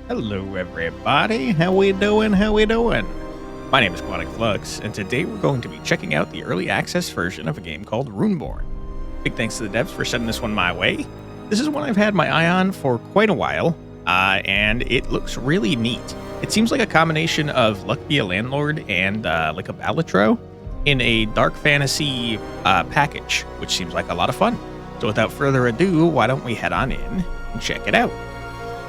Hello everybody, how we doing, how we doing? My name is Quantic Flux, and today we're going to be checking out the early access version of a game called Runeborn. Big thanks to the devs for sending this one my way. This is one I've had my eye on for quite a while, and it looks really neat. It seems like a combination of Luck Be a Landlord and like a Balatro in a dark fantasy package, which seems like a lot of fun. So without further ado, why don't we head on in and check it out.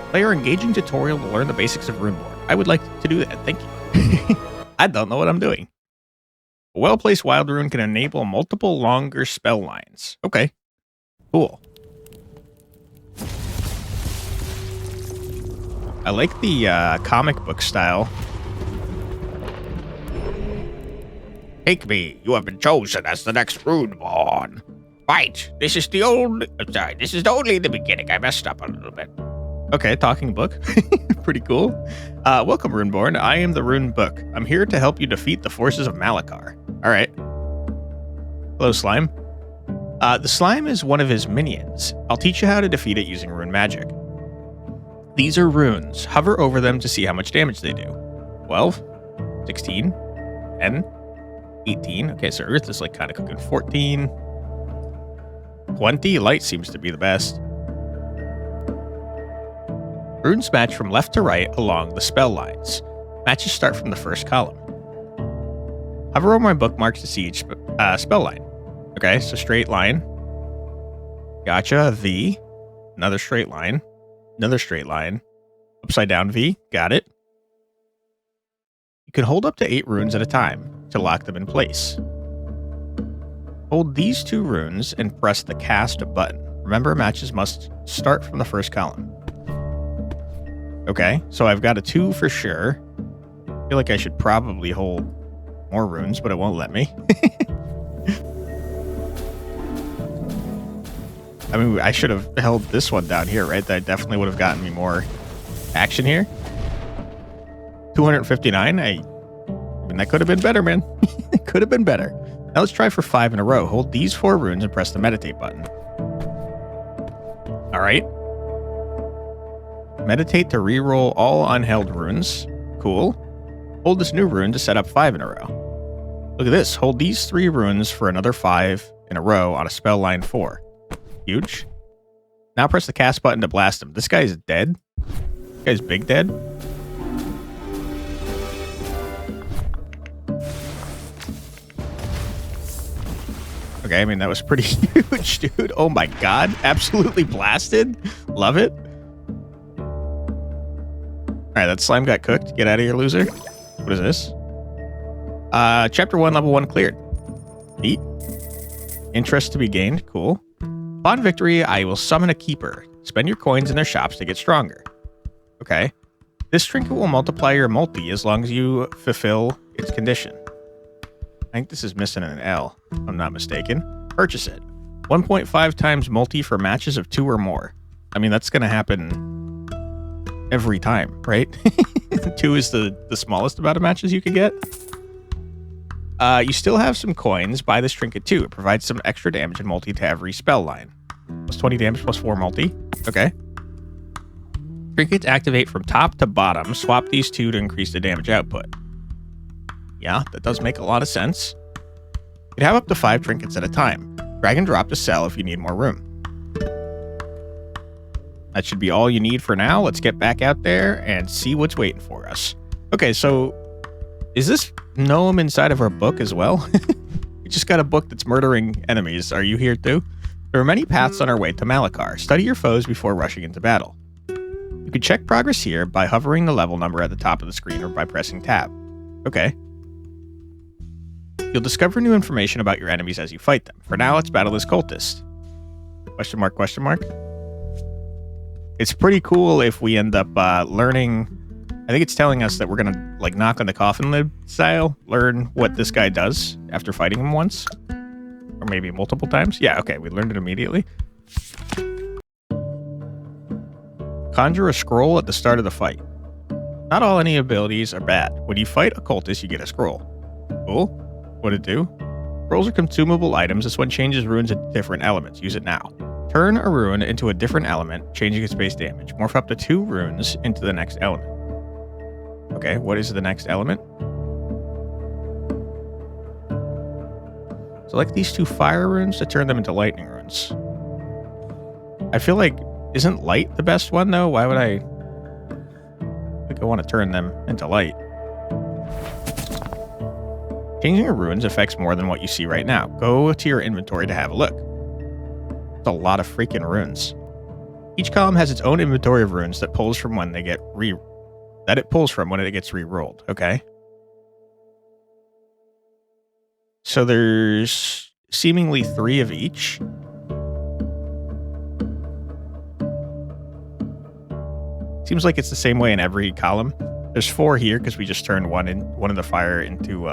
Player engaging tutorial to learn the basics of Runeborn. I would like to do that, thank you. I don't know what I'm doing. A well-placed wild rune can enable multiple longer spell lines. Okay, cool. I like the comic book style. Take me, you have been chosen as the next Runeborn. Right, this is only the beginning. I messed up a little bit. Okay, talking book. Pretty cool. Welcome, Runeborn. I am the Runebook. I'm here to help you defeat the forces of Malakar. All right. Hello, Slime. The Slime is one of his minions. I'll teach you how to defeat it using rune magic. These are runes. Hover over them to see how much damage they do. 12, 16, 10, 18. Okay, so Earth is like kind of cooking. 14, 20. Light seems to be the best. Runes match from left to right along the spell lines. Matches start from the first column. Hover over my bookmarks to see each spell line. Okay, so straight line. Gotcha. V. Another straight line. Another straight line. Upside down V. Got it. You can hold up to 8 runes at a time to lock them in place. Hold these 2 runes and press the cast button. Remember, matches must start from the first column. Okay, so I've got a 2 for sure. I feel like I should probably hold more runes, but it won't let me. I mean, I should have held this one down here, right? That definitely would have gotten me more action here. 259. I mean, that could have been better, man. It could have been better. Now let's try for 5 in a row. Hold these 4 runes and press the meditate button. All right. Meditate to reroll all unheld runes. Cool. Hold this new rune to set up 5 in a row. Look at this. Hold these 3 runes for another 5 in a row on a spell line 4. Huge. Now press the cast button to blast him. This guy's dead. This guy's big dead. Okay, I mean, that was pretty huge, dude. Oh my god. Absolutely blasted. Love it. Alright, that slime got cooked. Get out of here, loser. What is this? Chapter 1, level 1 cleared. Neat. Interest to be gained. Cool. Upon victory, I will summon a keeper. Spend your coins in their shops to get stronger. Okay. This trinket will multiply your multi as long as you fulfill its condition. I think this is missing an L, if I'm not mistaken. Purchase it. 1.5 times multi for matches of 2 or more. I mean, that's going to happen every time, right? 2 is the smallest amount of matches you can get. You still have some coins. Buy this trinket too. It provides some extra damage and multi to every spell line. Plus 20 damage, plus 4 multi. Okay. Trinkets activate from top to bottom. Swap these 2 to increase the damage output. Yeah, that does make a lot of sense. You can have up to 5 trinkets at a time. Drag and drop to sell if you need more room. That should be all you need for now. Let's get back out there and see what's waiting for us. Okay, so is this gnome inside of our book as well? We just got a book that's murdering enemies. Are you here too? There are many paths on our way to Malakar. Study your foes before rushing into battle. You can check progress here by hovering the level number at the top of the screen or by pressing tab. Okay. You'll discover new information about your enemies as you fight them. For now, let's battle this cultist. Question mark, question mark. It's pretty cool if we end up learning. I think it's telling us that we're going to like knock on the coffin lid style, learn what this guy does after fighting him once. Or maybe multiple times. Yeah, okay, we learned it immediately. Conjure a scroll at the start of the fight. Not all any abilities are bad. When you fight a cultist, you get a scroll. Cool. What'd it do? Scrolls are consumable items. This one changes runes into different elements. Use it now. Turn a rune into a different element, changing its base damage. Morph up to 2 runes into the next element. Okay, what is the next element? Select these 2 fire runes to turn them into lightning runes. I feel like, isn't light the best one though? Why would I think I want to turn them into light? Changing your runes affects more than what you see right now. Go to your inventory to have a look. It's a lot of freaking runes. Each column has its own inventory of runes that pulls from when they get when it gets re-rolled. Okay. So there's seemingly 3 of each. Seems like it's the same way in every column. There's 4 here because we just turned one of the fire into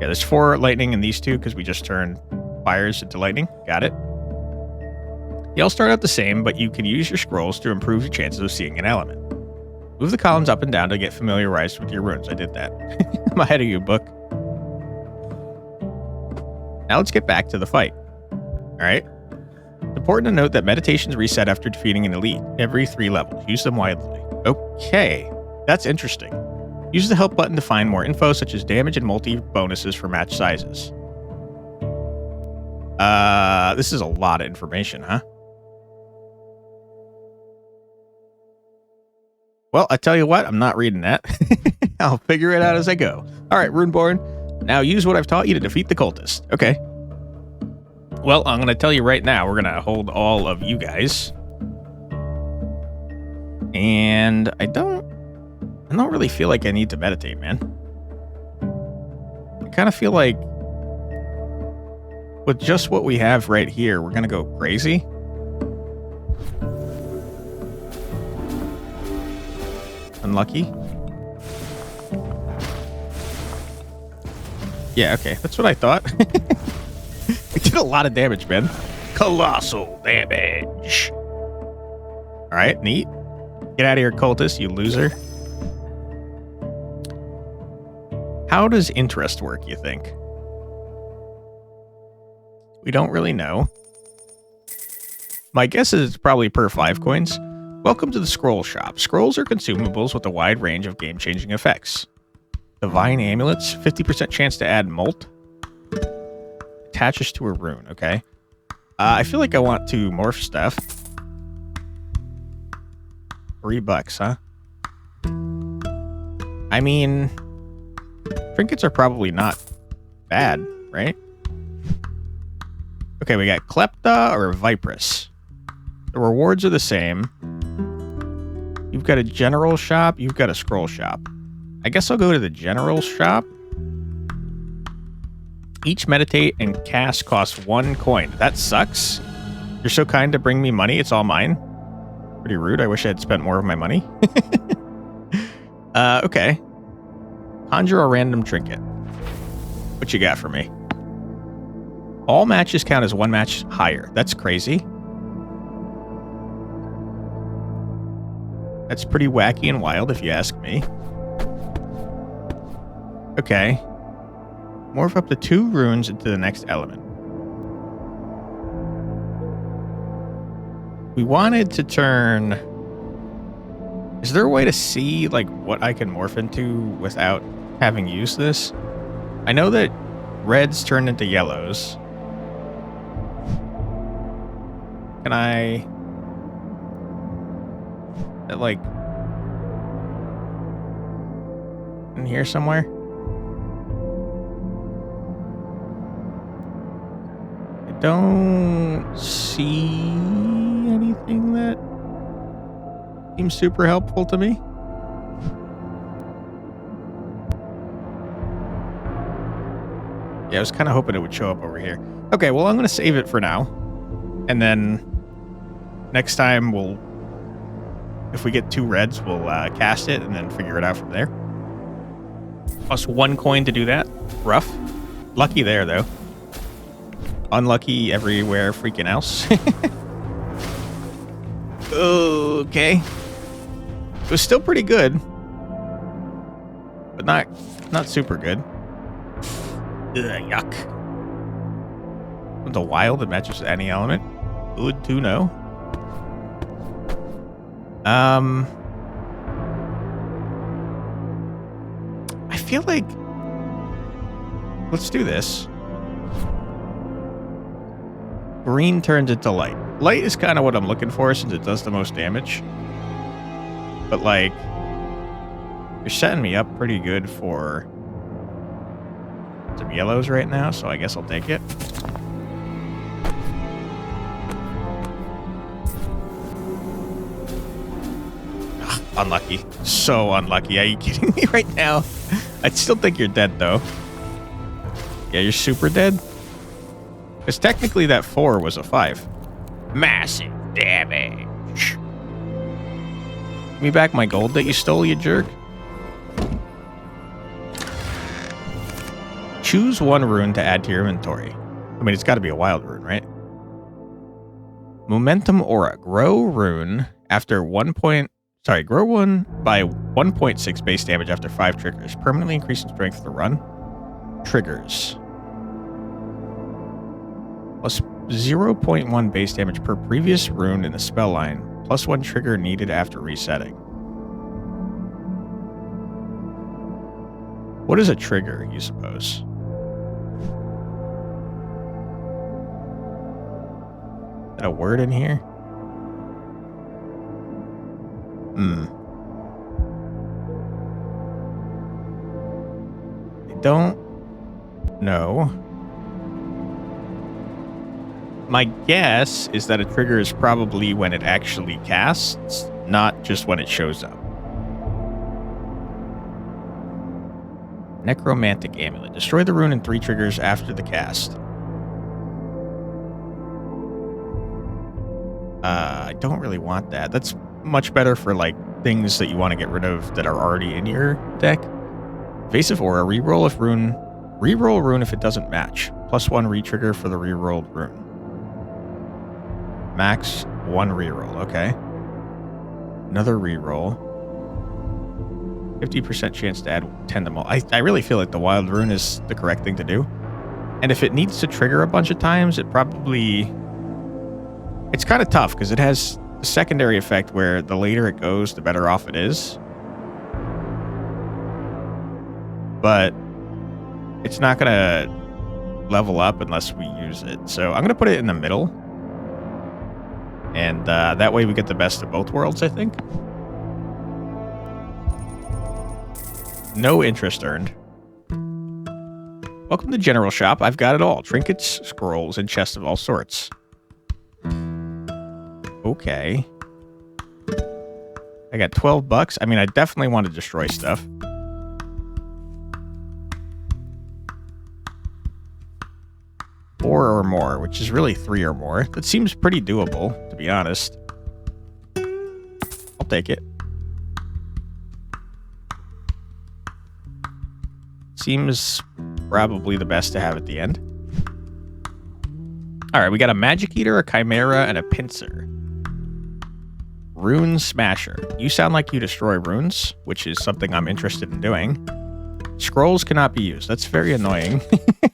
yeah, there's 4 lightning in these 2 because we just turned fires into lightning. Got it. They all start out the same, but you can use your scrolls to improve your chances of seeing an element. Move the columns up and down to get familiarized with your runes. I did that. I'm ahead of you, book. Now let's get back to the fight. Alright. It's important to note that meditations reset after defeating an elite every 3 levels. Use them widely. Okay. That's interesting. Use the help button to find more info, such as damage and multi bonuses for match sizes. This is a lot of information, huh? Well, I tell you what, I'm not reading that. I'll figure it out as I go. All right, Runeborn. Now use what I've taught you to defeat the cultist. Okay. Well, I'm going to tell you right now, we're going to hold all of you guys. And I don't really feel like I need to meditate, man. I kind of feel like with just what we have right here, we're going to go crazy. Unlucky. Yeah, okay. That's what I thought. We did a lot of damage, man. Colossal damage. All right, neat. Get out of here, cultist, you loser. How does interest work, you think? We don't really know. My guess is it's probably per 5 coins. Welcome to the scroll shop. Scrolls are consumables with a wide range of game-changing effects. Divine amulets, 50% chance to add molt. Attaches to a rune, okay. I feel like I want to morph stuff. $3, huh? I mean, trinkets are probably not bad, right? Okay, we got Klepta or Vipress. The rewards are the same. You've got a general shop. You've got a scroll shop. I guess I'll go to the general shop. Each meditate and cast costs 1 coin. That sucks. You're so kind to bring me money. It's all mine. Pretty rude. I wish I had spent more of my money. Okay. Conjure a random trinket. What you got for me? All matches count as 1 match higher. That's crazy. That's pretty wacky and wild if you ask me. Okay. Morph up to 2 runes into the next element. We wanted to turn... Is there a way to see, like, what I can morph into without having used this? I know that reds turn into yellows. Can I... like... in here somewhere? I don't see anything that seems super helpful to me. Yeah, I was kind of hoping it would show up over here. Okay, well, I'm going to save it for now. And then next time we'll... if we get 2 reds, we'll cast it and then figure it out from there. Plus 1 coin to do that. Rough. Lucky there, though. Unlucky everywhere freaking else. Okay. It was still pretty good. But not super good. Ugh, yuck. With a wild that matches any element. Good to know. I feel like... Let's do this. Green turns into light. Light is kind of what I'm looking for since it does the most damage. But, like, you're setting me up pretty good for some yellows right now, so I guess I'll take it. Ugh, unlucky. So unlucky. Are you kidding me right now? I still think you're dead, though. Yeah, you're super dead. Because technically that 4 was a 5. Massive damage. Give me back my gold that you stole, you jerk. Choose one rune to add to your inventory. I mean, it's got to be a wild rune, right? Momentum Aura. Grow rune after 1 point... Sorry, grow one by 1.6 base damage after 5 triggers. Permanently increasing strength for the run. Triggers. Plus 0.1 base damage per previous rune in the spell line. Plus 1 trigger needed after resetting. What is a trigger, you suppose? Is that a word in here? I don't know. My guess is that a trigger is probably when it actually casts, not just when it shows up. Necromantic Amulet. Destroy the rune in 3 triggers after the cast. I don't really want that. That's much better for, like, things that you want to get rid of that are already in your deck. Evasive Aura. Reroll rune if it doesn't match. Plus 1 retrigger for the rerolled rune. Max 1 reroll. Okay. Another reroll. 50% chance to add 10 to multiple. I really feel like the wild rune is the correct thing to do. And if it needs to trigger a bunch of times, it probably... It's kind of tough because it has a secondary effect where the later it goes, the better off it is. But it's not going to level up unless we use it. So I'm going to put it in the middle. And that way we get the best of both worlds, I think. No interest earned. Welcome to General Shop. I've got it all. Trinkets, scrolls, and chests of all sorts. Okay. I got 12 bucks. I mean, I definitely want to destroy stuff. Four or more, which is really 3 or more. That seems pretty doable, to be honest. I'll take it. Seems probably the best to have at the end. Alright, we got a Magic Eater, a Chimera, and a Pincer. Rune Smasher. You sound like you destroy runes, which is something I'm interested in doing. Scrolls cannot be used. That's very annoying.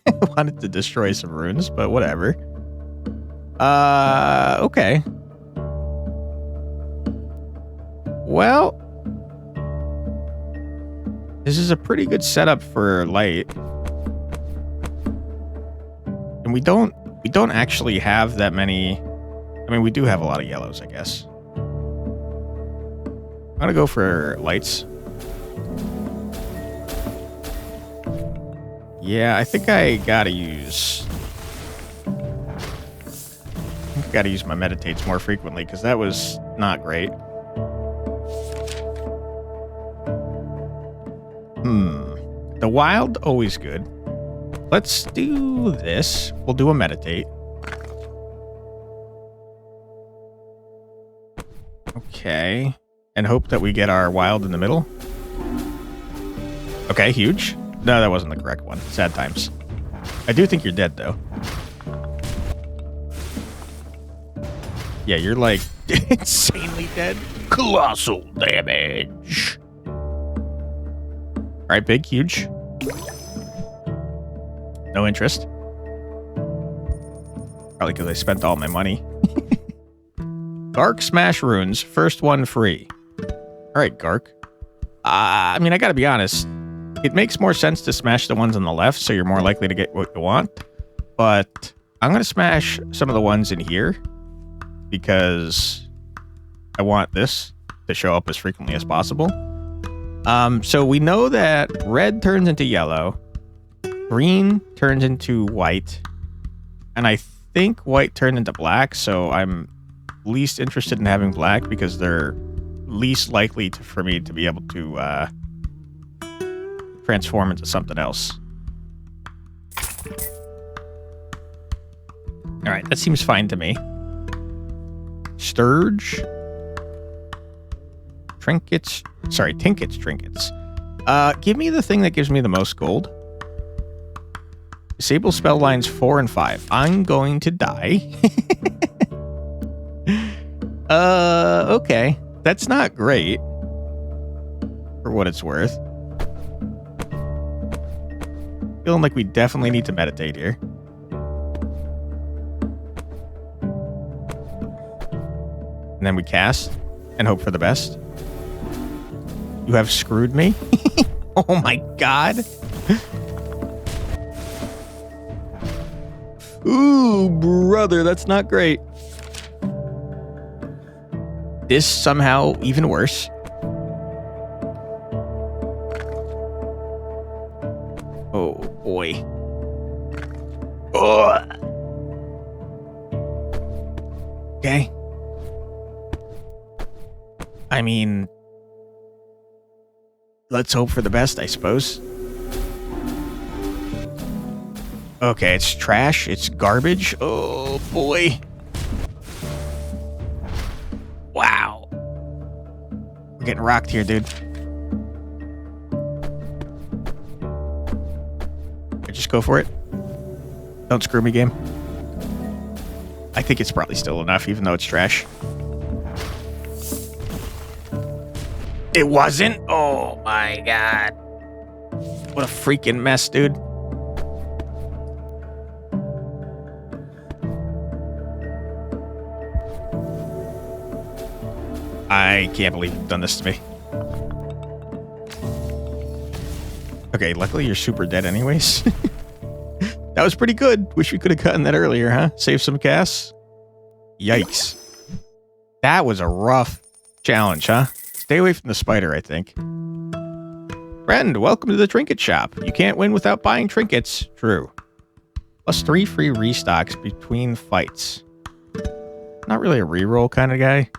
I wanted to destroy some runes, but whatever. Okay. Well, this is a pretty good setup for light. And we don't actually have that many. I mean, we do have a lot of yellows, I guess. I'm gonna go for lights. Yeah, I think I gotta use... my meditates more frequently, because that was not great. The wild, always good. Let's do this. We'll do a meditate. Okay. And hope that we get our wild in the middle. Okay, huge. No, that wasn't the correct one. Sad times. I do think you're dead, though. Yeah, you're like insanely dead. Colossal damage. All right, big, huge. No interest. Probably because I spent all my money. Gark Smash Runes. First one free. All right, Gark. I mean, I gotta be honest. It makes more sense to smash the ones on the left, so you're more likely to get what you want. But I'm gonna smash some of the ones in here because I want this to show up as frequently as possible. So we know that red turns into yellow, green turns into white, and I think white turned into black, so I'm least interested in having black because they're least likely for me to be able to transform into something else. All right, that seems fine to me. Sturge. Trinkets. Sorry, Trinkets. Give me the thing that gives me the most gold. Disable spell lines 4 and 5. I'm going to die. Okay. That's not great. For what it's worth. Feeling like we definitely need to meditate here. And then we cast and hope for the best. You have screwed me? Oh my god. Ooh, brother, that's not great. This somehow even worse. Oh boy. Oh. Okay. I mean, let's hope for the best, I suppose. Okay, it's trash. It's garbage. Oh, boy. Wow. We're getting rocked here, dude. Just go for it. Don't screw me, game. I think it's probably still enough, even though it's trash. It wasn't? Oh my god. What a freaking mess, dude. I can't believe you've done this to me. Okay, luckily you're super dead anyways. That was pretty good. Wish we could have gotten that earlier, huh? Save some gas. Yikes. That was a rough challenge, huh? Stay away from the spider, I think. Friend, welcome to the trinket shop. You can't win without buying trinkets. True. Plus 3 free restocks between fights. Not really a reroll kind of guy.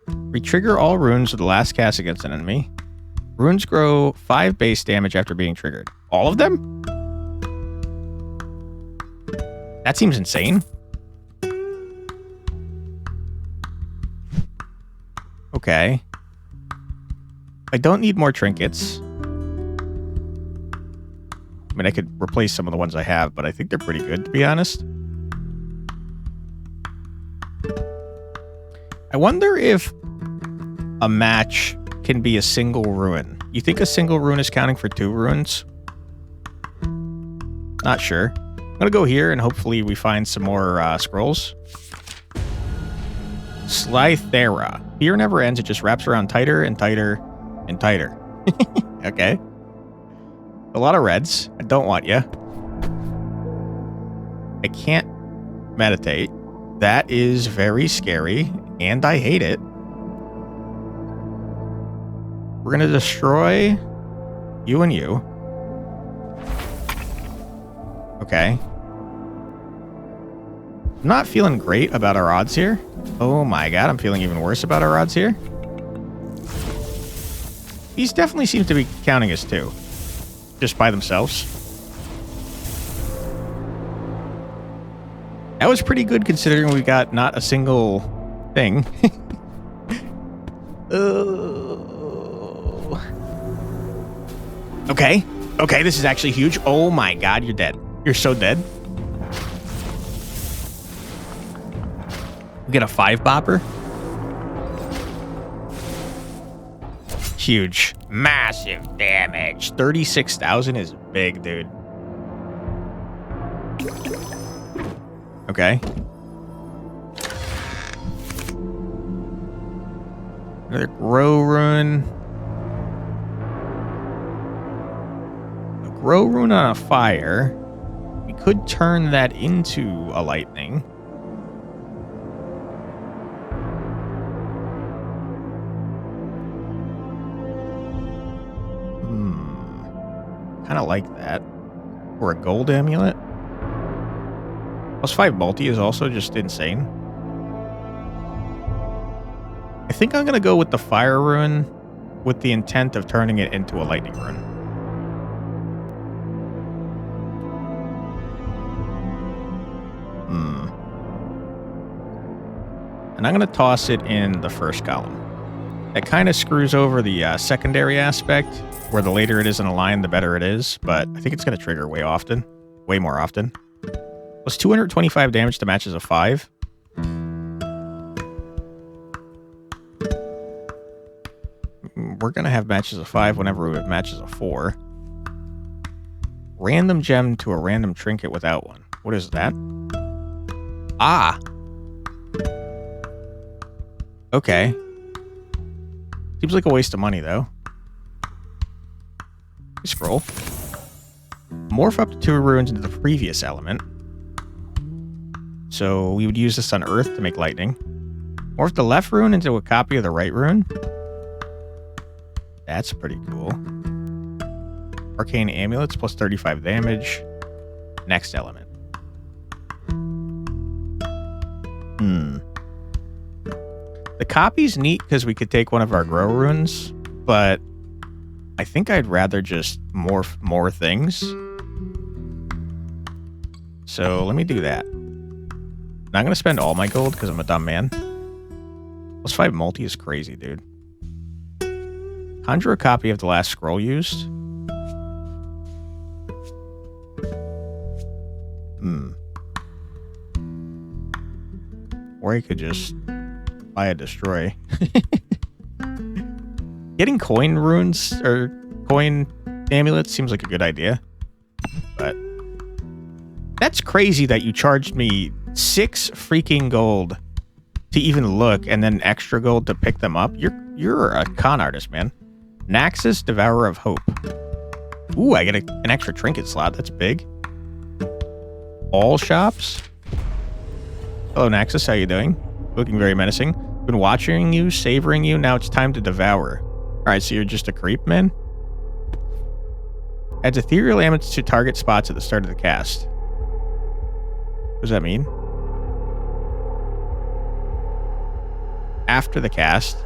Retrigger all runes with the last cast against an enemy. Runes grow 5 base damage after being triggered. All of them? That seems insane. Okay. I don't need more trinkets. I mean, I could replace some of the ones I have, but I think they're pretty good, to be honest. I wonder if a match can be a single rune. You think a single rune is counting for 2 runes? Not sure. I'm gonna go here and hopefully we find some more scrolls. Slythera. Fear never ends. It just wraps around tighter and tighter and tighter. Okay. A lot of reds. I don't want you. I can't meditate. That is very scary, and I hate it. We're gonna destroy you and you. Okay. I'm not feeling great about our odds here. Oh my god, I'm feeling even worse about our odds here. These definitely seem to be counting as 2. Just by themselves. That was pretty good considering we got not a single thing. Okay. Okay, this is actually huge. Oh my god, you're dead. You're so dead. We get a 5-bopper. Huge. Massive damage. 36,000 is big, dude. Okay. Another grow rune. A grow rune on a fire. We could turn that into a lightning. Kind of like that. Or a gold amulet. +5 multi is also just insane. I think I'm going to go with the fire rune with the intent of turning it into a lightning rune. And I'm going to toss it in the first column. It kind of screws over the secondary aspect, where the later it is in a line, the better it is, but I think it's going to trigger way more often. Was 225 damage to matches of 5. We're going to have matches of 5 whenever we have matches of 4. Random gem to a random trinket without one. What is that? Ah! Okay. Seems like a waste of money, though. Scroll. Morph up to 2 runes into the previous element. So we would use this on Earth to make lightning. Morph the left rune into a copy of the right rune. That's pretty cool. Arcane amulets plus 35 damage. Next element. The copy's neat because we could take one of our grow runes, but I think I'd rather just morph more things. So let me do that. Not going to spend all my gold because I'm a dumb man. +5 multi is crazy, dude. Conjure a copy of the last scroll used. Or I could just buy a destroy. Getting coin runes or coin amulets seems like a good idea. But that's crazy that you charged me 6 freaking gold to even look and then extra gold to pick them up. You're a con artist, man. Naxxus, Devourer of Hope. Ooh, I get an extra trinket slot. That's big. All shops. Hello, Naxxus. How you doing? Looking very menacing. Been watching you, savoring you. Now it's time to devour. All right, so you're just a creep, man? Adds ethereal amulets to target spots at the start of the cast. What does that mean? After the cast.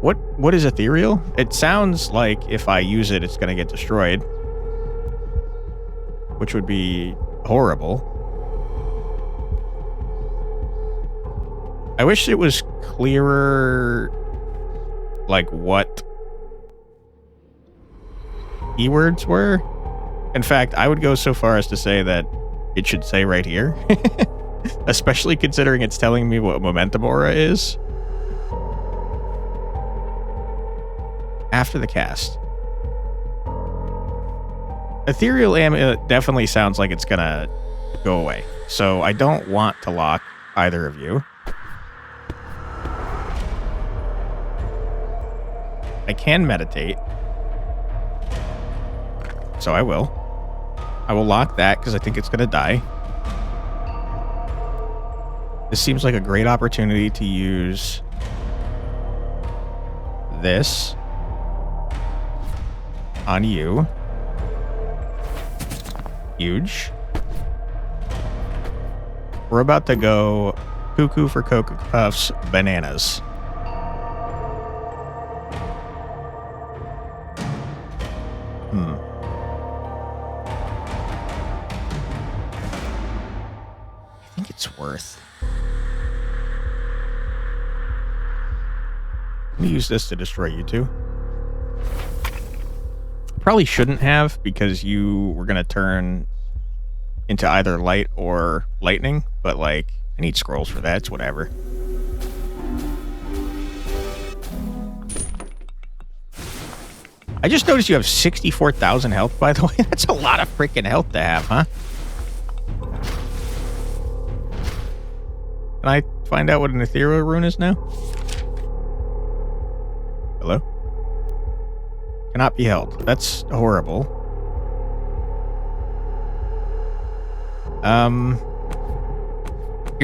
What is ethereal? It sounds like if I use it, it's going to get destroyed. Which would be horrible. I wish it was clearer, like, what keywords were. In fact, I would go so far as to say that it should say right here. Especially considering it's telling me what momentum aura is. After the cast. Ethereal amulet definitely sounds like it's gonna go away. So I don't want to lock either of you. I can meditate. So I will. I will lock that because I think it's gonna die. This seems like a great opportunity to use this on you. Huge. We're about to go cuckoo for Cocoa Puffs bananas. I think it's worth. Let me use this to destroy you two. Probably shouldn't have, because you were going to turn into either light or lightning, but like, I need scrolls for that. It's whatever. I just noticed you have 64,000 health, by the way. That's a lot of freaking health to have, huh? Can I find out what an ethereal rune is now? Hello? Cannot be held. That's horrible. You're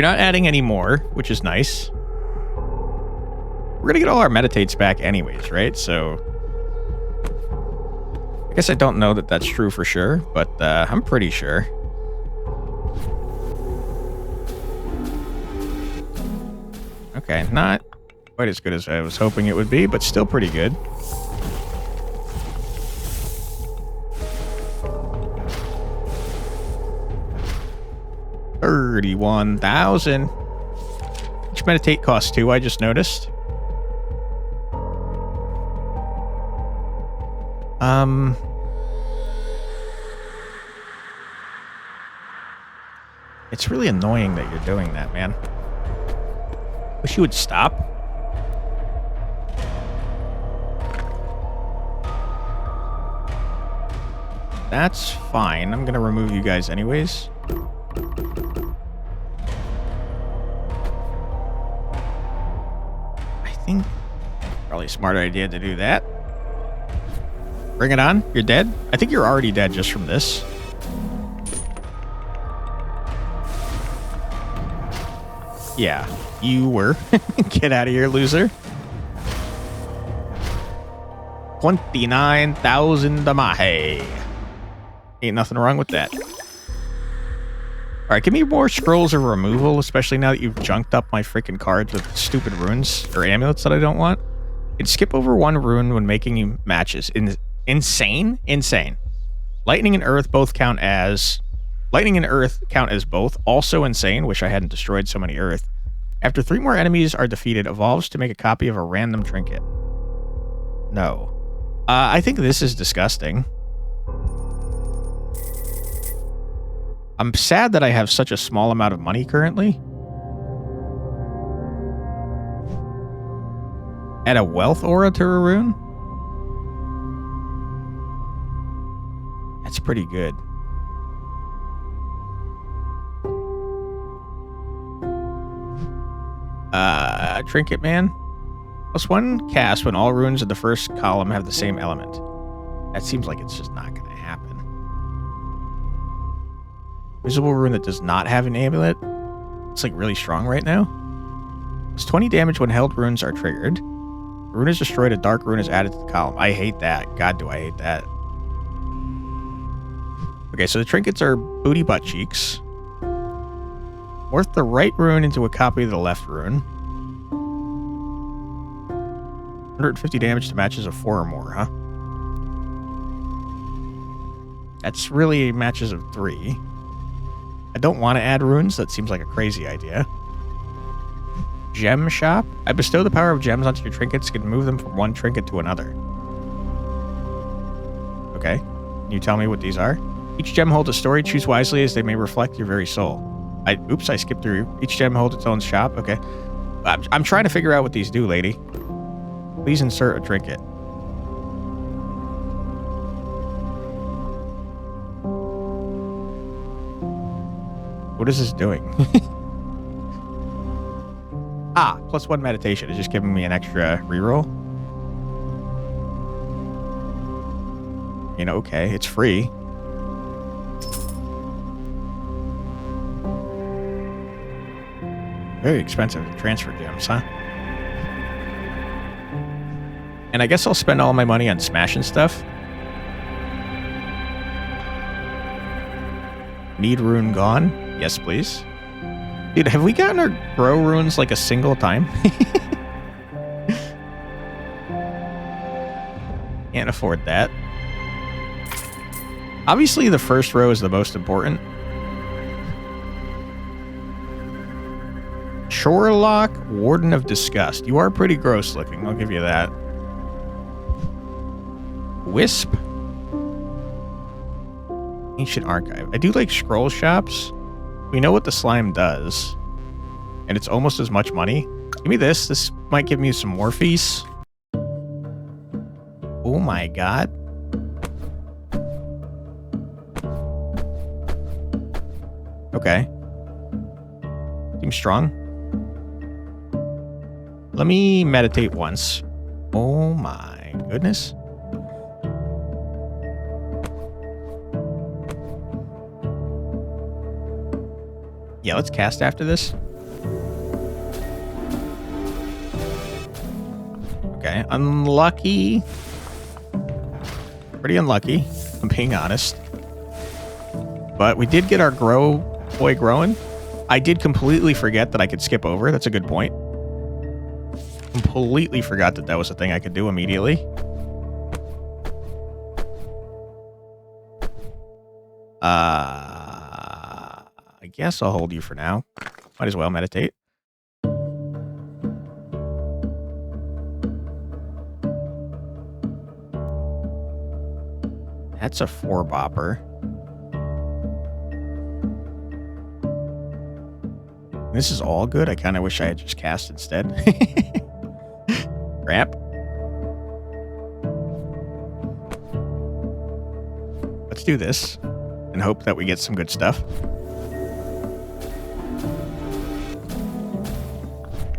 not adding any more, which is nice. We're gonna get all our meditates back anyways, right? So I guess I don't know that that's true for sure, but I'm pretty sure. Okay, not quite as good as I was hoping it would be, but still pretty good. $31,000. Each meditate costs 2, I just noticed. It's really annoying that you're doing that, man. Wish you would stop. That's fine. I'm gonna remove you guys anyways. I think probably a smarter idea to do that. Bring it on. You're dead? I think you're already dead just from this. Yeah, you were. Get out of here, loser. 29,000 damahe. Ain't nothing wrong with that. Alright, give me more scrolls of removal, especially now that you've junked up my freaking cards with stupid runes or amulets that I don't want. You can skip over 1 rune when making matches. Insane? Insane. Lightning and Earth count as both. Also insane. Wish I hadn't destroyed so many Earth. After 3 more enemies are defeated, evolves to make a copy of a random trinket. No. I think this is disgusting. I'm sad that I have such a small amount of money currently. Add a wealth aura to a rune? That's pretty good. Trinket Man. +1 cast when all runes in the first column have the same element. That seems like it's just not going to happen. Visible rune that does not have an amulet. It's like really strong right now. It's 20 damage when held runes are triggered. A rune is destroyed, a dark rune is added to the column. I hate that. God, do I hate that. Okay, so the trinkets are booty butt cheeks. Morph the right rune into a copy of the left rune. 150 damage to matches of 4 or more, huh? That's really matches of 3. I don't want to add runes. That seems like a crazy idea. Gem shop. I bestow the power of gems onto your trinkets. You can move them from one trinket to another. Okay. Can you tell me what these are? Each gem holds a story. Choose wisely as they may reflect your very soul. Oops, I skipped through. Each gem holds its own shop. Okay. I'm trying to figure out what these do, lady. Please insert a trinket. What is this doing? +1 meditation is just giving me an extra reroll. You know, okay, it's free. Very expensive transfer gems, huh? And I guess I'll spend all my money on smashing stuff. Need rune gone? Yes, please. Dude, have we gotten our grow runes like a single time? Can't afford that. Obviously, the first row is the most important. Shorelock, Warden of Disgust. You are pretty gross looking, I'll give you that. Wisp. Ancient Archive. I do like scroll shops. We know what the slime does. And it's almost as much money. Give me this. This might give me some Morpheus. Oh, Oh my god. Okay. Seems strong. Let me meditate once. Oh my goodness. Yeah, let's cast after this. Okay, unlucky. Pretty unlucky, I'm being honest. But we did get our grow boy growing. I did completely forget that I could skip over. That's a good point. Completely forgot that that was a thing I could do immediately. I guess I'll hold you for now. Might as well meditate. That's a 4-bopper. This is all good. I kind of wish I had just cast instead. Crap. Let's do this and hope that we get some good stuff.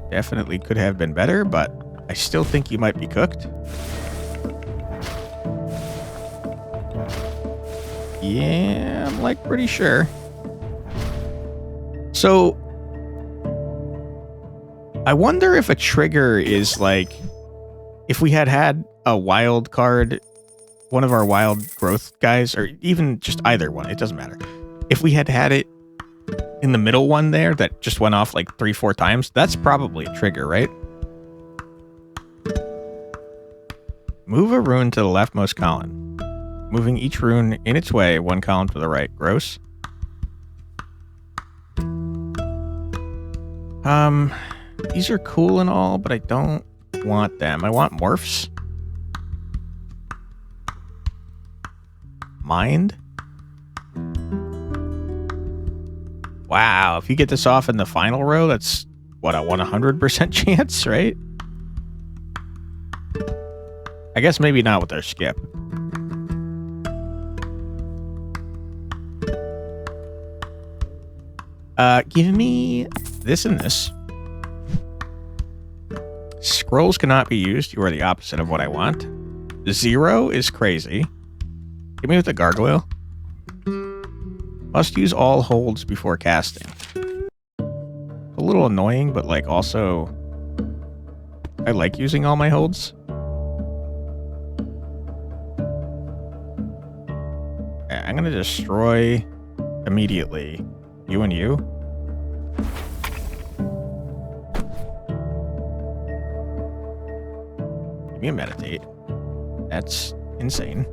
Definitely could have been better, but I still think you might be cooked. Yeah, I'm like pretty sure. So I wonder if a trigger is like, if we had a wild card, one of our wild growth guys, or even just either one, it doesn't matter. If we had it in the middle one there that just went off like 3-4 times, that's probably a trigger, right? Move a rune to the leftmost column. Moving each rune in its way, 1 column to the right. Gross. These are cool and all, but I don't want them. I want morphs. Mind. Wow, if you get this off in the final row, that's, what, a 100% chance, right? I guess maybe not with their skip. Give me this and this. Scrolls cannot be used. You are the opposite of what I want. 0 is crazy. Give me with the gargoyle. Must use all holds before casting. A little annoying, but like also I like using all my holds. Okay, I'm gonna destroy immediately. You and you. Give me a meditate. That's insane.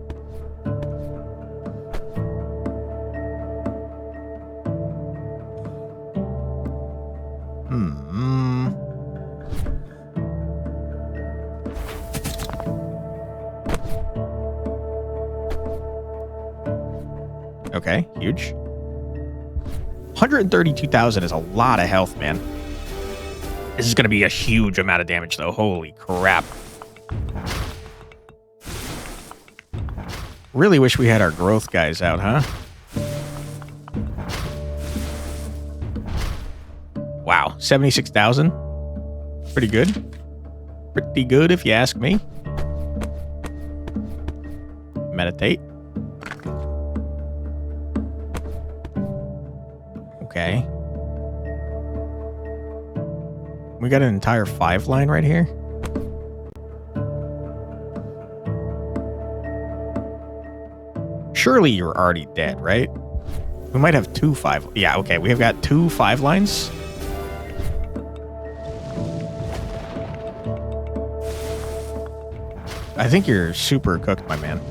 Okay, huge. 132,000 is a lot of health, man. This is going to be a huge amount of damage, though. Holy crap. Really wish we had our growth guys out, huh? Wow, 76,000. Pretty good. Pretty good, if you ask me. Meditate. Okay. We got an entire 5 line right here. Surely you're already dead, right? We might have 2 5. Yeah, okay. We have got 2 5 lines. I think you're super cooked, my man.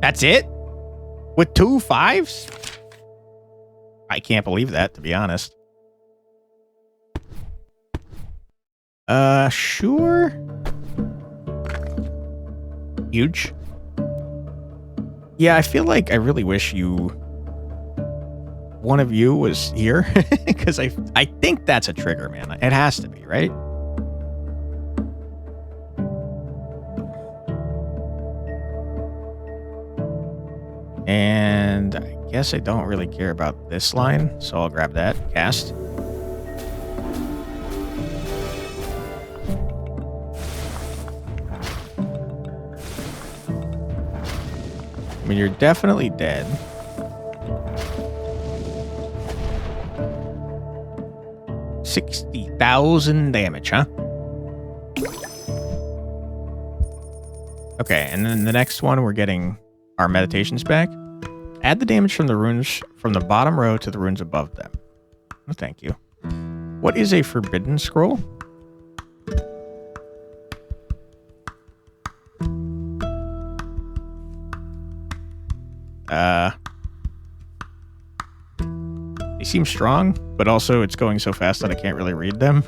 That's it? With 2 5s? I can't believe that, to be honest. Sure. Huge. Yeah, I feel like I really wish one of you was here. Because I think that's a trigger, man. It has to be, right? And I guess I don't really care about this line, so I'll grab that. Cast. I mean, you're definitely dead. $60,000 damage, huh? Okay, and then the next one, we're getting our meditations back. Add the damage from the runes from the bottom row to the runes above them. Oh, thank you. What is a forbidden scroll? They seem strong, but also it's going so fast that I can't really read them.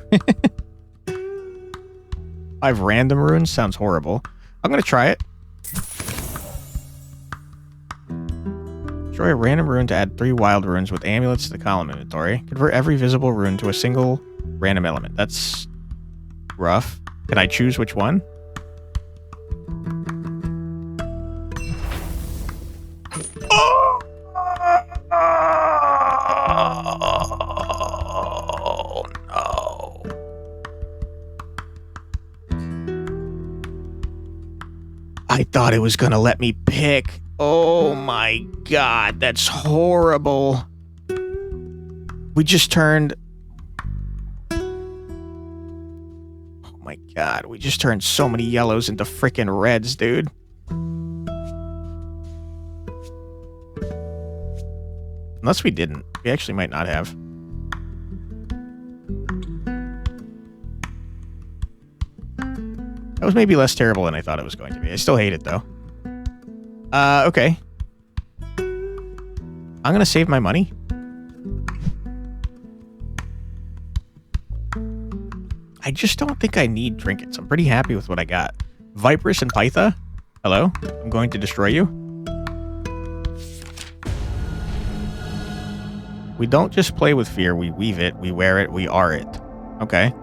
5 random runes sounds horrible. I'm going to try it. Destroy a random rune to add 3 wild runes with amulets to the column inventory. Convert every visible rune to a single random element. That's rough. Can I choose which one? Oh no. I thought it was going to let me pick. Oh my god, that's horrible. We just turned... Oh my god, we just turned so many yellows into frickin' reds, dude. Unless we didn't. We actually might not have. That was maybe less terrible than I thought it was going to be. I still hate it, though. Okay. I'm gonna save my money. I just don't think I need trinkets. I'm pretty happy with what I got. Viperous and Pytha? Hello? I'm going to destroy you. We don't just play with fear. We weave it. We wear it. We are it. Okay.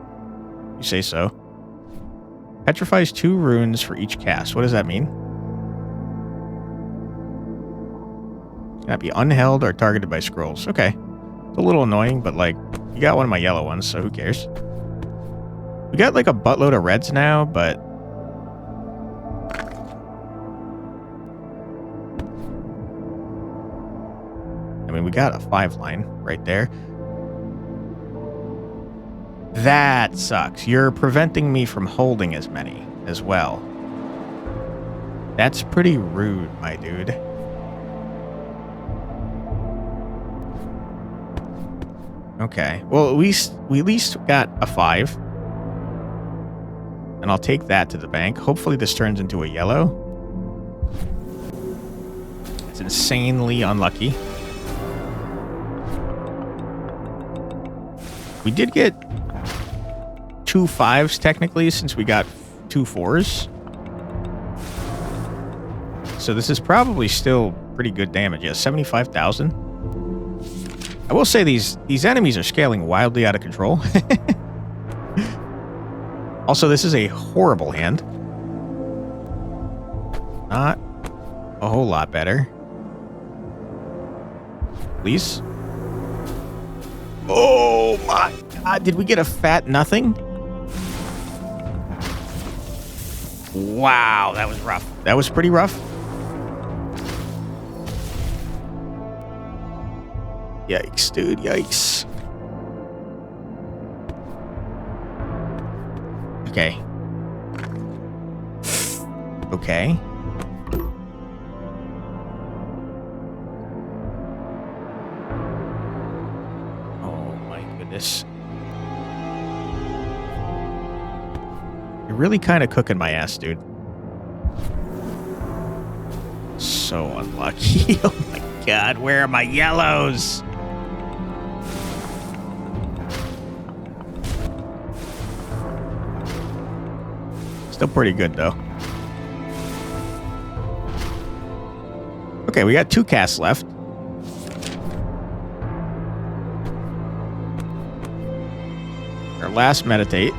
You say so. Petrifies 2 runes for each cast. What does that mean? Cannot be unheld or targeted by scrolls. Okay. It's a little annoying, but like, you got one of my yellow ones, so who cares? We got like a buttload of reds now, but... I mean, we got a 5 line right there. That sucks. You're preventing me from holding as many as well. That's pretty rude, my dude. Okay. Well, we at least got a 5. And I'll take that to the bank. Hopefully this turns into a yellow. It's insanely unlucky. We did get 2 5s technically since we got 2 4s. So this is probably still pretty good damage. Yeah, 75,000. I will say these enemies are scaling wildly out of control. Also, this is a horrible hand. Not a whole lot better. Please. Oh my god, did we get a fat nothing? Wow, that was rough. That was pretty rough. Yikes, dude, yikes. Okay. Okay. Oh my goodness. You're really kind of cooking my ass, dude. So unlucky. Oh my god, where are my yellows? Still pretty good, though. Okay, we got 2 casts left. Our last meditate.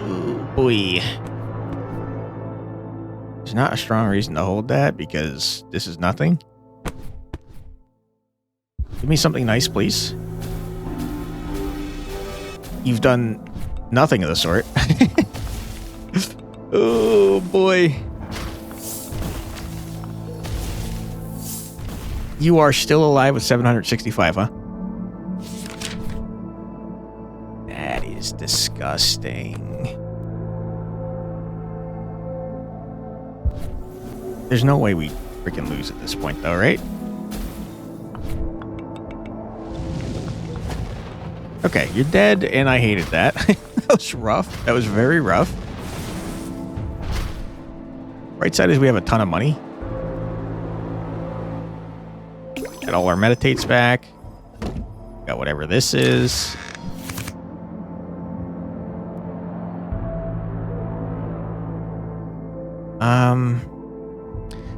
Ooh, boy. There's not a strong reason to hold that because this is nothing. Give me something nice, please. You've done nothing of the sort. Oh, boy. You are still alive with 765, huh? That is disgusting. There's no way we freaking lose at this point, though, right? Okay, you're dead, and I hated that. That was rough. That was very rough. Right side is we have a ton of money. Got all our meditates back. Got whatever this is.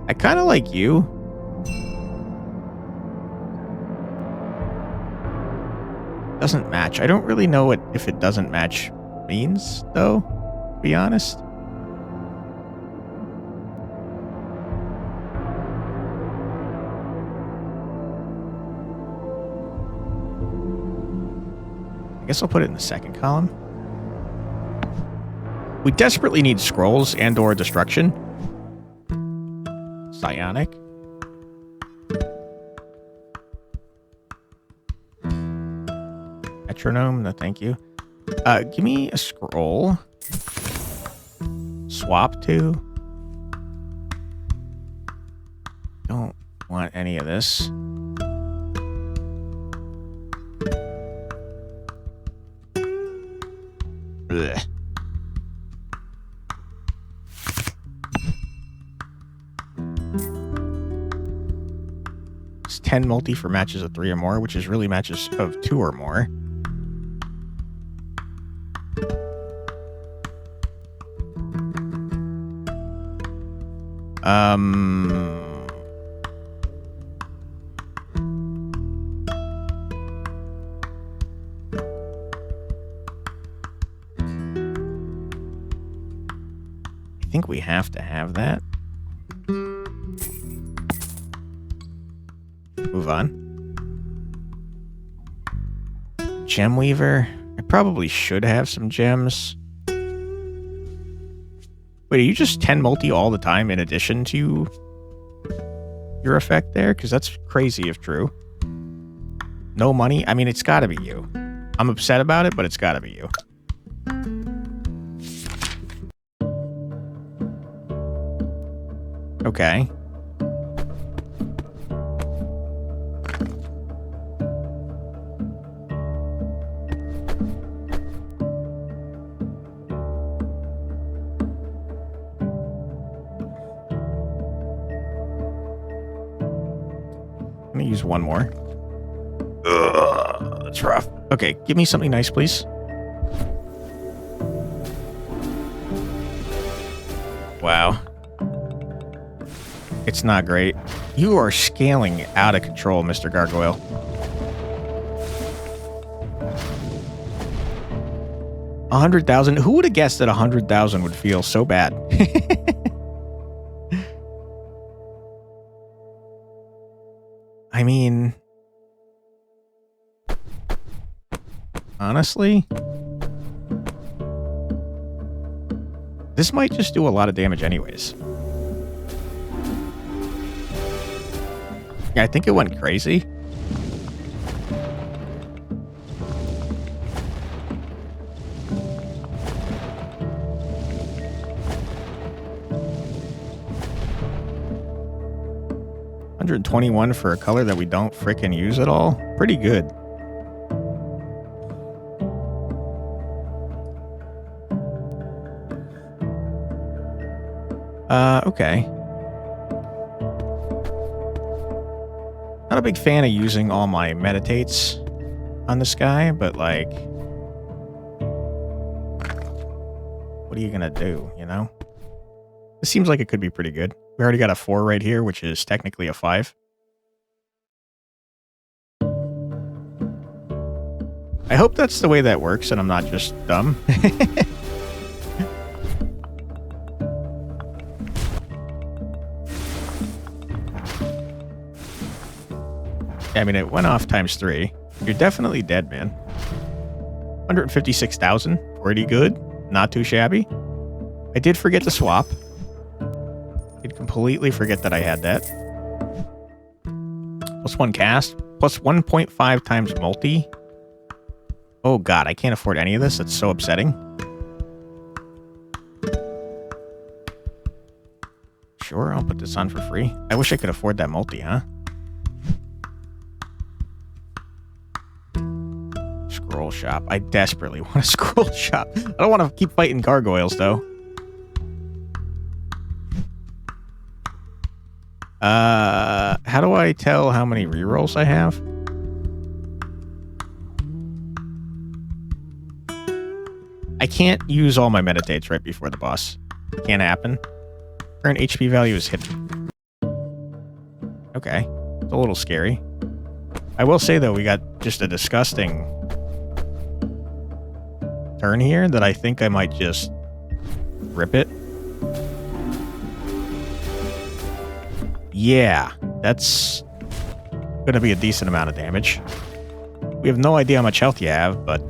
I kind of like you. Doesn't match. I don't really know what if it doesn't match means, though, to be honest. I guess I'll put it in the second column. We desperately need scrolls and or destruction. Psionic. Metronome, no thank you. Give me a scroll. Swap to. Don't want any of this. Blech. It's 10 multi for matches of 3 or more, which is really matches of 2 or more. I think we have to have that. Move on. Gem Weaver. I probably should have some gems. Wait, are you just 10 multi all the time in addition to your effect there? Because that's crazy if true. No money? I mean, it's gotta be you. I'm upset about it, but it's gotta be you. Okay. Let me use one more. Ugh, that's rough. Okay, give me something nice, please. Wow. It's not great. You are scaling out of control, Mr. Gargoyle. $100,000. Who would have guessed that 100,000 would feel so bad? I mean, honestly, this might just do a lot of damage anyways. Yeah, I think it went crazy. $121 for a color that we don't frickin' use at all. Pretty good. Okay. Not a big fan of using all my meditates on this guy, but like, what are you gonna do, you know? This seems like it could be pretty good. We already got a 4 right here, which is technically a 5. I hope that's the way that works and I'm not just dumb. I mean, it went off times 3. You're definitely dead, man. 156,000. Pretty good. Not too shabby. I did forget to swap. Did completely forget that I had that. +1 cast. Plus 1.5 times multi. Oh god, I can't afford any of this. That's so upsetting. Sure, I'll put this on for free. I wish I could afford that multi, huh? Scroll shop. I desperately want a scroll shop. I don't want to keep fighting gargoyles, though. How do I tell how many rerolls I have? I can't use all my meditates right before the boss. Can't happen. Current HP value is hidden. Okay. It's a little scary. I will say, though, we got just a disgusting turn here that I think I might just rip it. Yeah, that's going to be a decent amount of damage. We have no idea how much health you have, but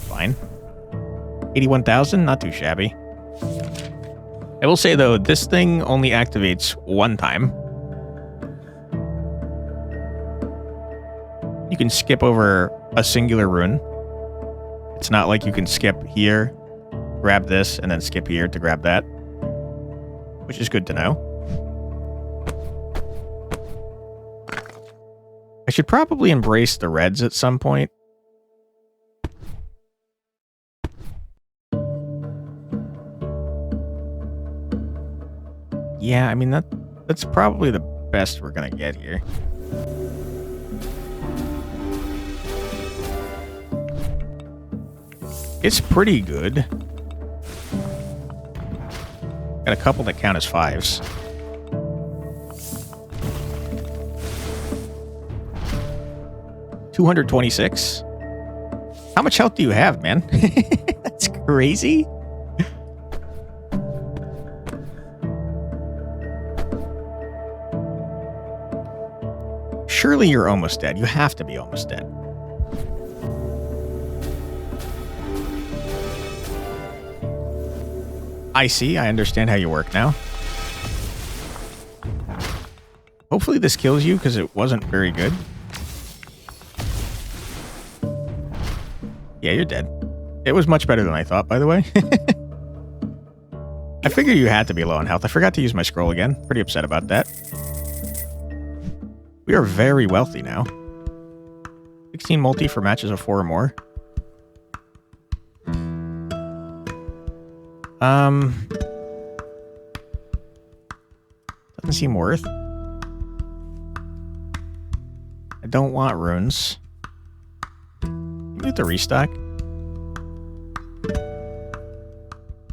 fine. 81,000, not too shabby. I will say, though, this thing only activates one time. You can skip over a singular rune. It's not like you can skip here, grab this, and then skip here to grab that. Which is good to know. I should probably embrace the reds at some point. Yeah, I mean, that's probably the best we're gonna get here. It's pretty good. Got a couple that count as 5s. $226. How much health do you have, man? That's crazy. Surely you're almost dead. You have to be almost dead. I see. I understand how you work now. Hopefully this kills you, because it wasn't very good. Yeah, you're dead. It was much better than I thought, by the way. I figured you had to be low on health. I forgot to use my scroll again. Pretty upset about that. We are very wealthy now. 16 multi for matches of 4 or more. Doesn't seem worth. I don't want runes. Can we get the restock?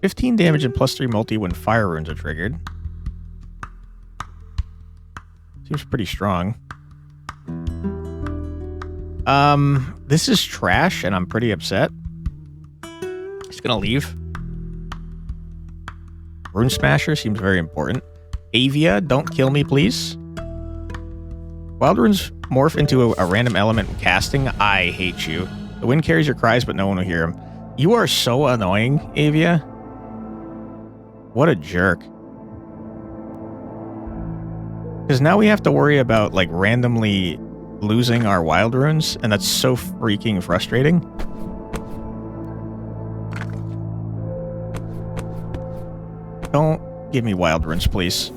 15 damage and +3 multi when fire runes are triggered. Seems pretty strong. This is trash, and I'm pretty upset. Just gonna leave. Rune Smasher seems very important. Avia, don't kill me, please. Wild runes morph into a random element when casting. I hate you. The wind carries your cries, but no one will hear them. You are so annoying, Avia. What a jerk. Because now we have to worry about, like, randomly losing our wild runes, and that's so freaking frustrating. Don't give me wild runes, please.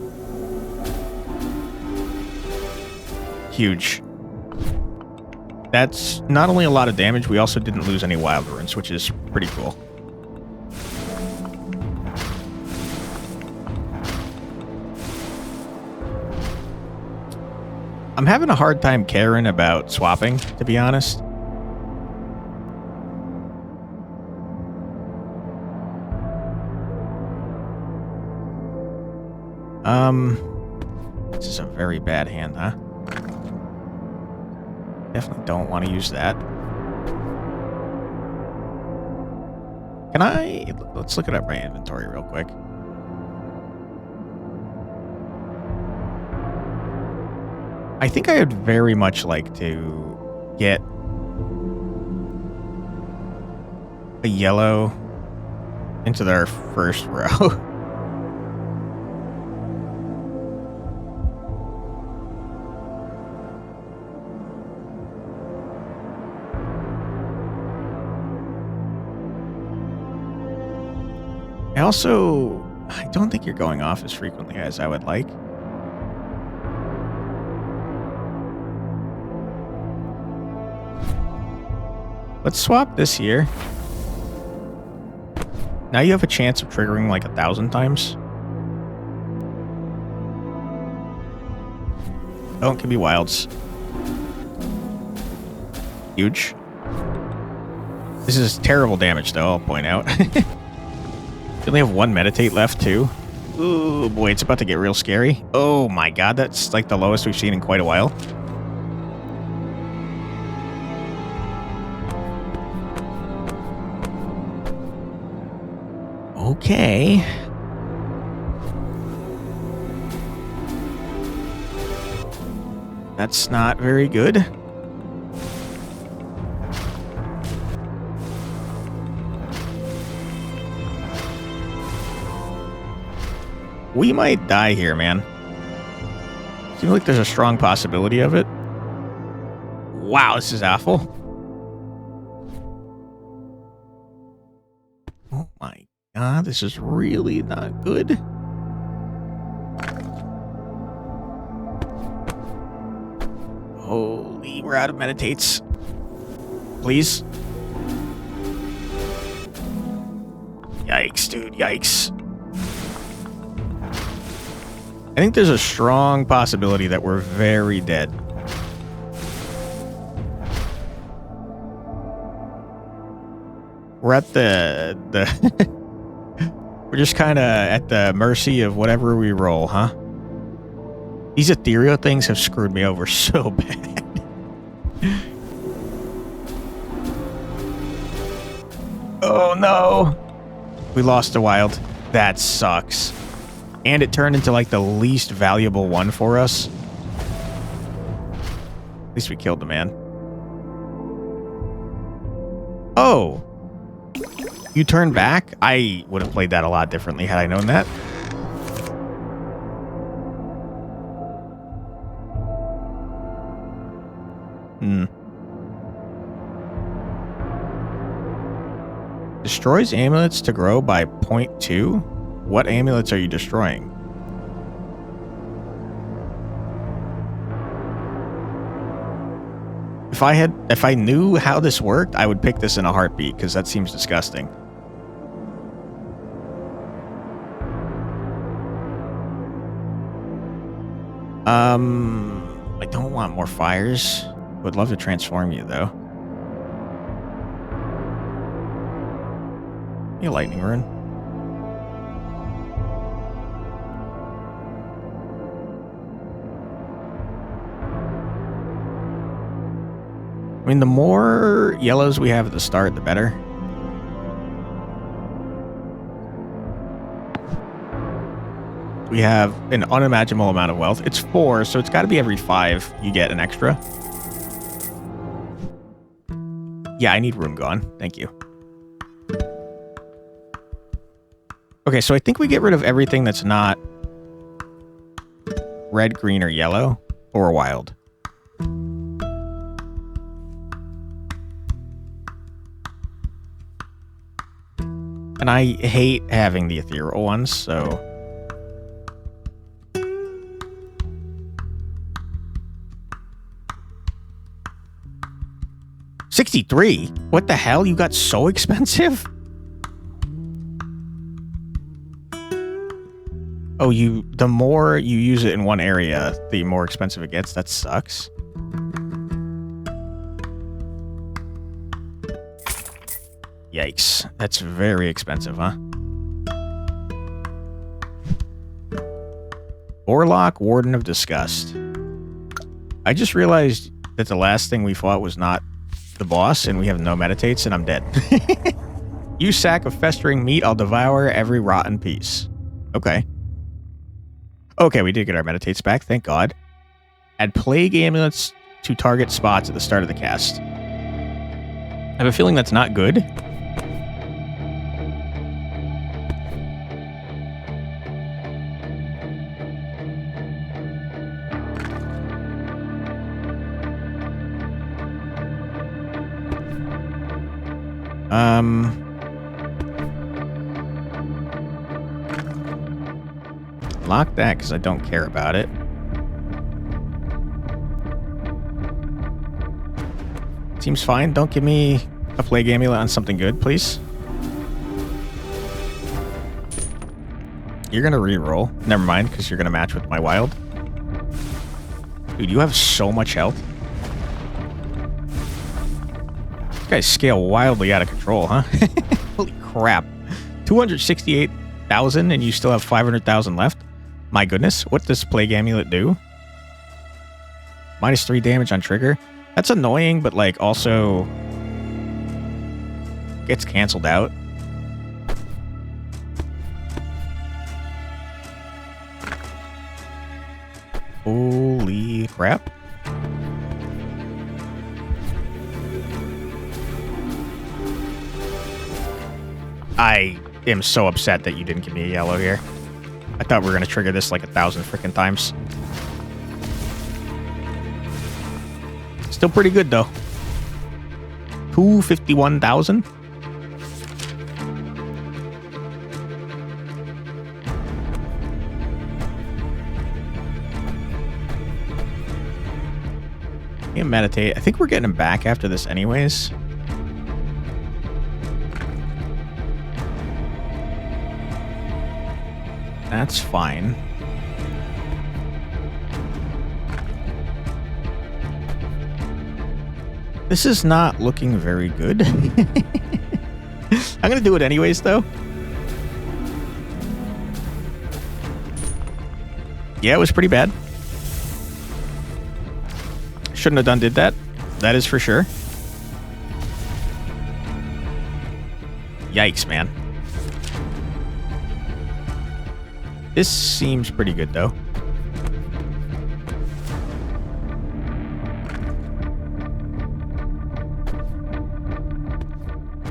Huge. That's not only a lot of damage, we also didn't lose any wild runes, which is pretty cool. I'm having a hard time caring about swapping, to be honest. This is a very bad hand, huh? Definitely don't want to use that. Can I... Let's look it up my inventory real quick. I think I would very much like to get a yellow into their first row. I don't think you're going off as frequently as I would like. Let's swap this here. Now you have a chance of triggering like 1,000 times. Don't give me wilds. Huge. This is terrible damage though, I'll point out. You only have 1 meditate left too. Ooh boy, it's about to get real scary. Oh my god, that's like the lowest we've seen in quite a while. Okay. That's not very good. We might die here, man. Seems like there's a strong possibility of it. Wow, this is awful. Oh my god, this is really not good. Holy, we're out of meditates. Please. Yikes, dude, yikes. I think there's a strong possibility that we're very dead. We're at the we're just kind of at the mercy of whatever we roll, huh? These ethereal things have screwed me over so bad. Oh no. We lost a wild. That sucks. And it turned into like the least valuable one for us. At least we killed the man. Oh. You turn back? I would have played that a lot differently had I known that. Destroys amulets to grow by 0.2? What amulets are you destroying? If I knew how this worked, I would pick this in a heartbeat, because that seems disgusting. I don't want more fires. Would love to transform you, though. Give me a lightning rune. I mean, the more yellows we have at the start, the better. We have an unimaginable amount of wealth. It's 4, so it's got to be every 5 you get an extra. Yeah, I need rune gone. Thank you. Okay, so I think we get rid of everything that's not red, green, or yellow, or wild. And I hate having the ethereal ones, so... $63? What the hell? You got so expensive? Oh, the more you use it in one area, the more expensive it gets. That sucks. Yikes. That's very expensive, huh? Warlock, Warden of Disgust. I just realized that the last thing we fought was not the boss, and we have no meditates, and I'm dead. You sack of festering meat, I'll devour every rotten piece. Okay. Okay, we did get our meditates back, thank God. Add plague amulets to target spots at the start of the cast. I have a feeling that's not good. Lock that because I don't care about it. Seems fine. Don't give me a plague amulet on something good, please. You're gonna re-roll. Never mind, because you're gonna match with my wild. Dude, you have so much health. These guys scale wildly out of control, huh? Holy crap. 268,000 and you still have 500,000 left? My goodness. What does Plague Amulet do? -3 damage on trigger. That's annoying, but like also gets canceled out. Holy crap. I am so upset that you didn't give me a yellow here. I thought we were going to trigger this like 1,000 freaking times. Still pretty good though. 251,000. Can't meditate. I think we're getting him back after this anyways. That's fine. This is not looking very good. I'm going to do it anyways, though. Yeah, it was pretty bad. Shouldn't have did that. That is for sure. Yikes, man. This seems pretty good, though.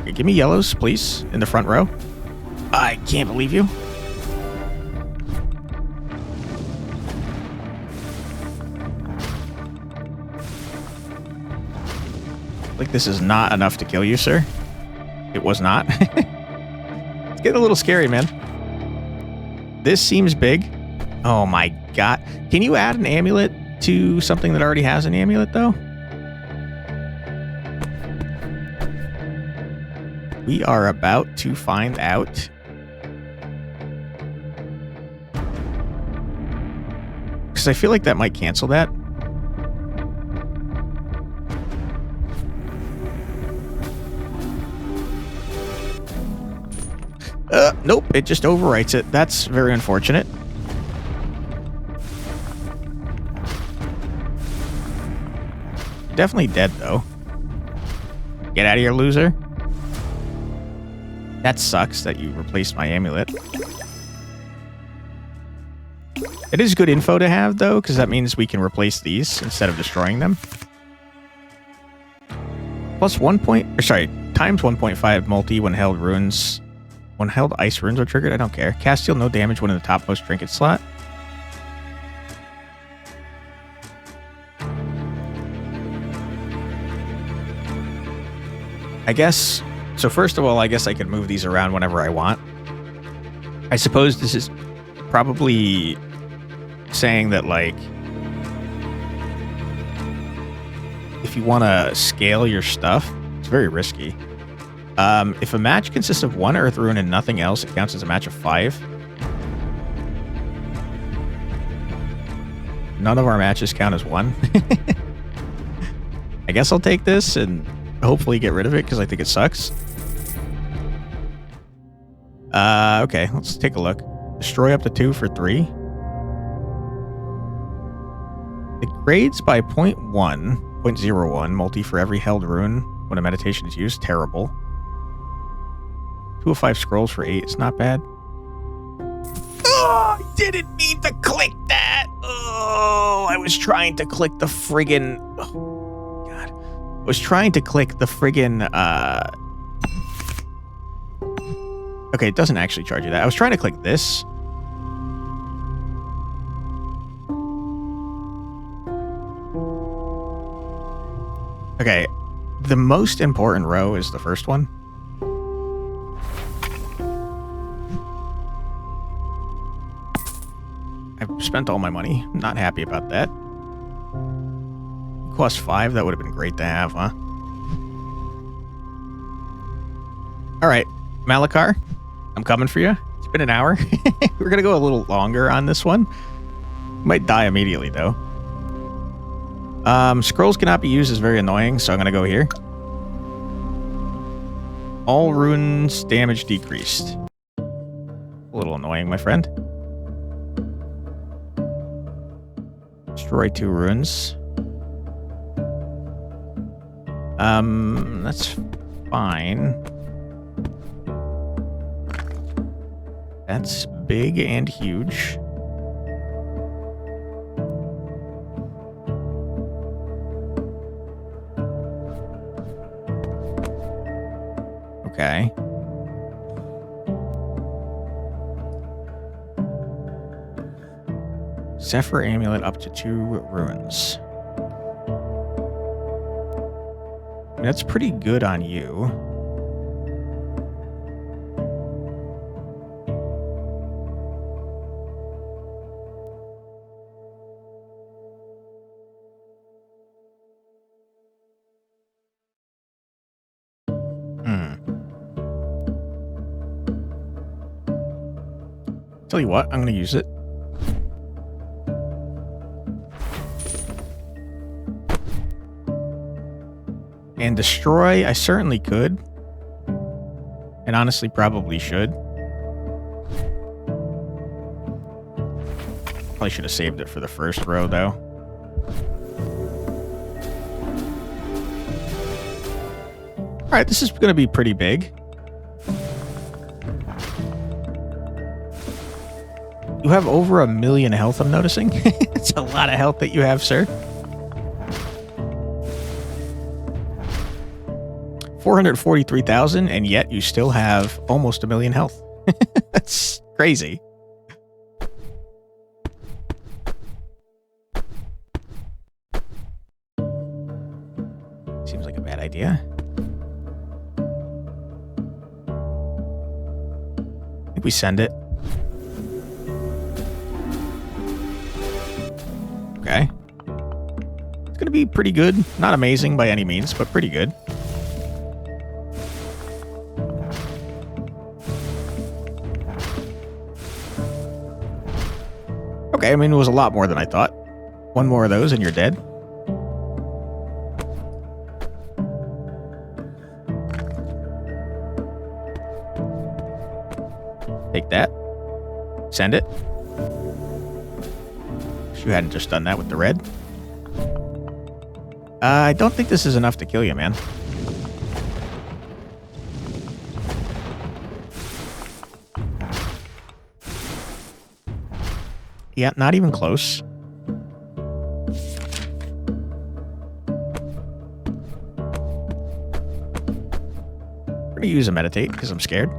Okay, give me yellows, please, in the front row. I can't believe you. Like, this is not enough to kill you, sir. It was not. It's getting a little scary, man. This seems big. Oh my god. Can you add an amulet to something that already has an amulet, though? We are about to find out. Because I feel like that might cancel that. Nope, it just overwrites it. That's very unfortunate. Definitely dead, though. Get out of here, loser. That sucks that you replaced my amulet. It is good info to have, though, because that means we can replace these instead of destroying them. Plus times 1.5 multi when held runes. When held ice runes are triggered, I don't care. Cast deal no damage when in the topmost trinket slot. I guess, so first of all, I guess I could move these around whenever I want. I suppose this is probably saying that, like, if you want to scale your stuff, it's very risky. If a match consists of 1 earth rune and nothing else, it counts as a match of 5. None of our matches count as 1. I guess I'll take this and hopefully get rid of it because I think it sucks. Okay, let's take a look. Destroy up to 2 for 3. It grades by 0.01 multi for every held rune when a meditation is used. Terrible. 2 of 5 scrolls for 8. It's not bad. Oh, I didn't mean to click that. Oh, I was trying to click the friggin... Oh, God. I was trying to click the friggin... Okay, it doesn't actually charge you that. I was trying to click this. Okay, the most important row is the first one. I've spent all my money. I'm not happy about that. Cost 5, that would have been great to have, huh? Alright, Malakar, I'm coming for you. It's been an hour. We're gonna go a little longer on this one. Might die immediately, though. Scrolls cannot be used is very annoying, so I'm gonna go here. All runes damage decreased. A little annoying, my friend. Destroy 2 runes. That's fine. That's big and huge. Okay. Zephyr Amulet up to 2 runes. I mean, that's pretty good on you. Tell you what, I'm going to use it. And destroy, I certainly could. And honestly, probably should. Probably should have saved it for the first row, though. Alright, this is going to be pretty big. You have over 1 million health, I'm noticing. It's a lot of health that you have, sir. 443,000, and yet you still have almost 1 million health. That's crazy. Seems like a bad idea. I think we send it. Okay. It's going to be pretty good. Not amazing by any means, but pretty good. Okay, I mean, it was a lot more than I thought. 1 more of those and you're dead. Take that. Send it. You hadn't just done that with the red. I don't think this is enough to kill you, man. Yeah, not even close. I'm gonna use a meditate because I'm scared.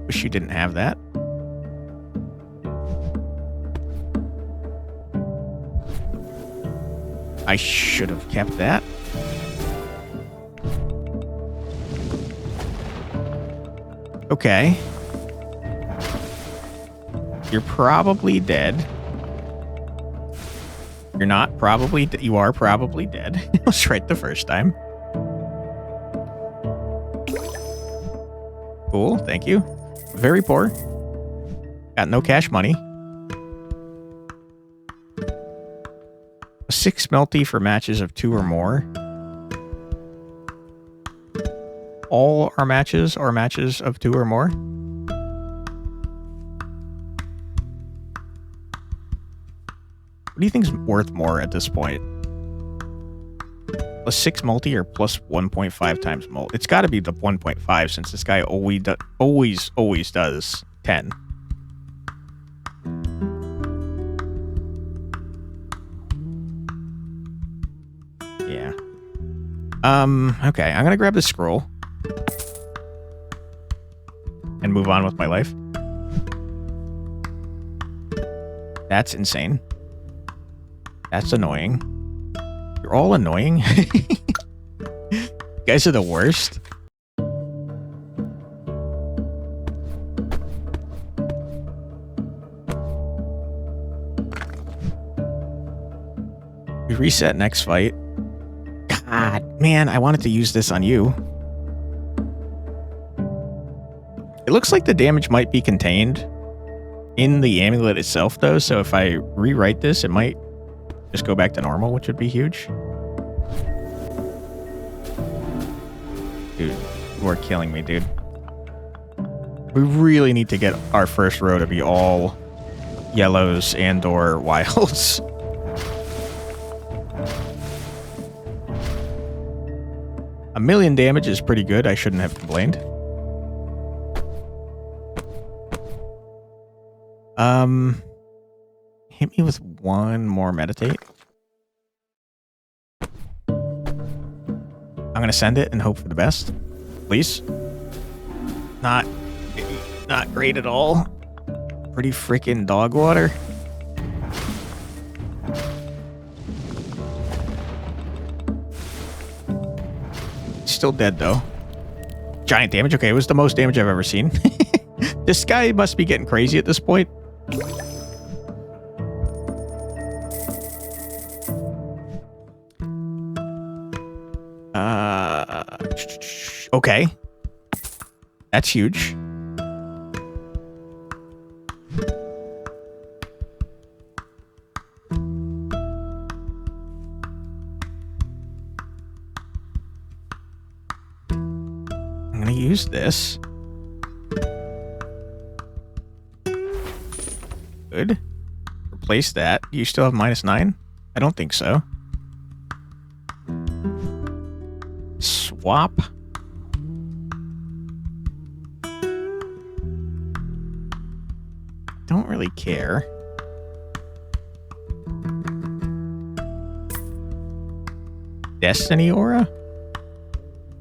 Wish you didn't have that. I should have kept that. Okay. You're probably dead. You're not probably... You are probably dead. I was right the first time. Cool, thank you. Very poor. Got no cash money. 6 melty for matches of 2 or more. All our matches are matches of 2 or more. What do you think is worth more at this point? Plus 6 multi or plus 1.5 times mult? It's got to be the 1.5 since this guy always does 10. Yeah. Okay, I'm gonna grab the scroll. And move on with my life. That's insane. That's annoying. You're all annoying. You guys are the worst. We reset next fight. God, man, I wanted to use this on you. It looks like the damage might be contained in the amulet itself, though, so if I rewrite this, it might just go back to normal, which would be huge. Dude, you are killing me, dude. We really need to get our first row to be all yellows and or wilds. A million damage is pretty good. I shouldn't have complained. Hit me with one more meditate. I'm gonna send it and hope for the best. Please. Not great at all. Pretty freaking dog water. Still dead though. Giant damage. Okay, it was the most damage I've ever seen. This guy must be getting crazy at this point. Okay. That's huge. I'm gonna use this. Good. Replace that. Do you still have -9? I don't think so. Swap. Don't really care. Destiny aura?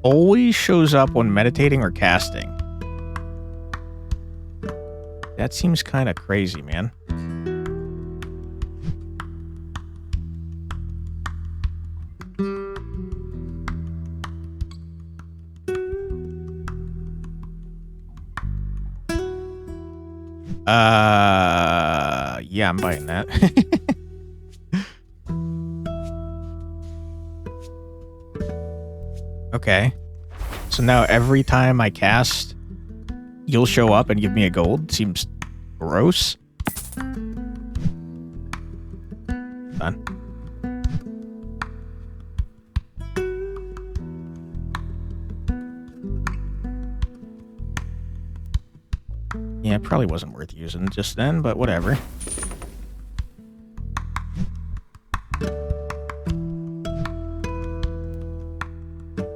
Always shows up when meditating or casting. That seems kind of crazy, man. Yeah, I'm buying that. Okay. So now every time I cast, you'll show up and give me a gold? Seems gross. Done. Yeah, it probably wasn't worth using just then, but whatever.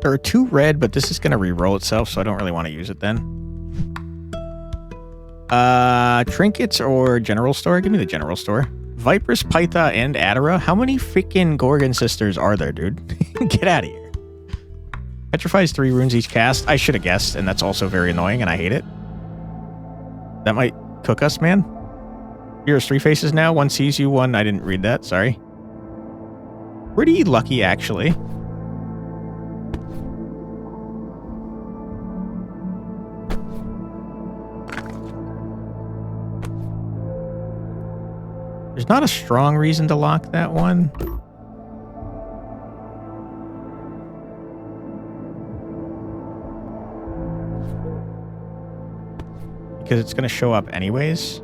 There are 2 red, but this is going to re-roll itself, so I don't really want to use it then. Trinkets or general store? Give me the general store. Vipress, Pytha, and Adara? How many freaking Gorgon sisters are there, dude? Get out of here. Petrifies 3 runes each cast. I should have guessed, and that's also very annoying, and I hate it. That might cook us, man. Here's 3 faces now. One sees you, one... I didn't read that, sorry. Pretty lucky, actually. There's not a strong reason to lock that one. Because it's going to show up anyways.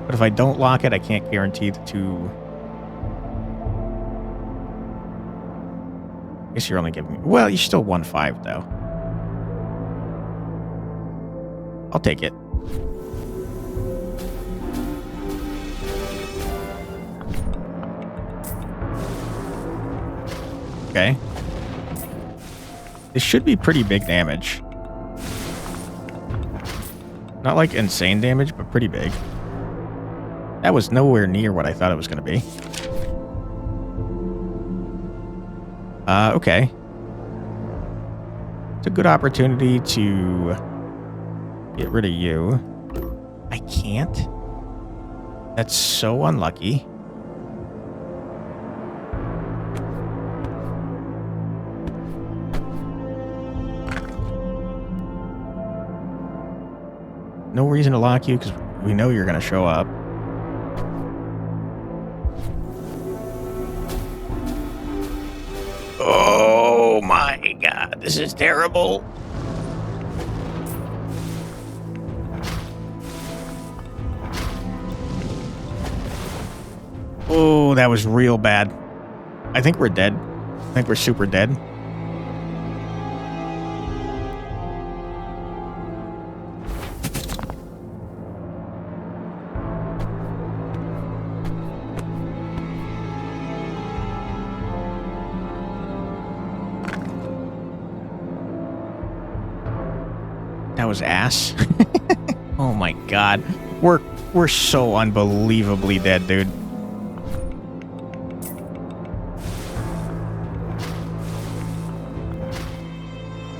But if I don't lock it, I can't guarantee the 2... I guess you're only giving me... Well, you still won 5, though. I'll take it. Okay. This should be pretty big damage. Not like insane damage, but pretty big. That was nowhere near what I thought it was going to be. Okay. It's a good opportunity to get rid of you. I can't. That's so unlucky. No reason to lock you because we know you're going to show up. Oh my god, this is terrible. Oh, that was real bad. I think we're dead. I think we're super dead. That was ass. Oh my god. We're so unbelievably dead, dude.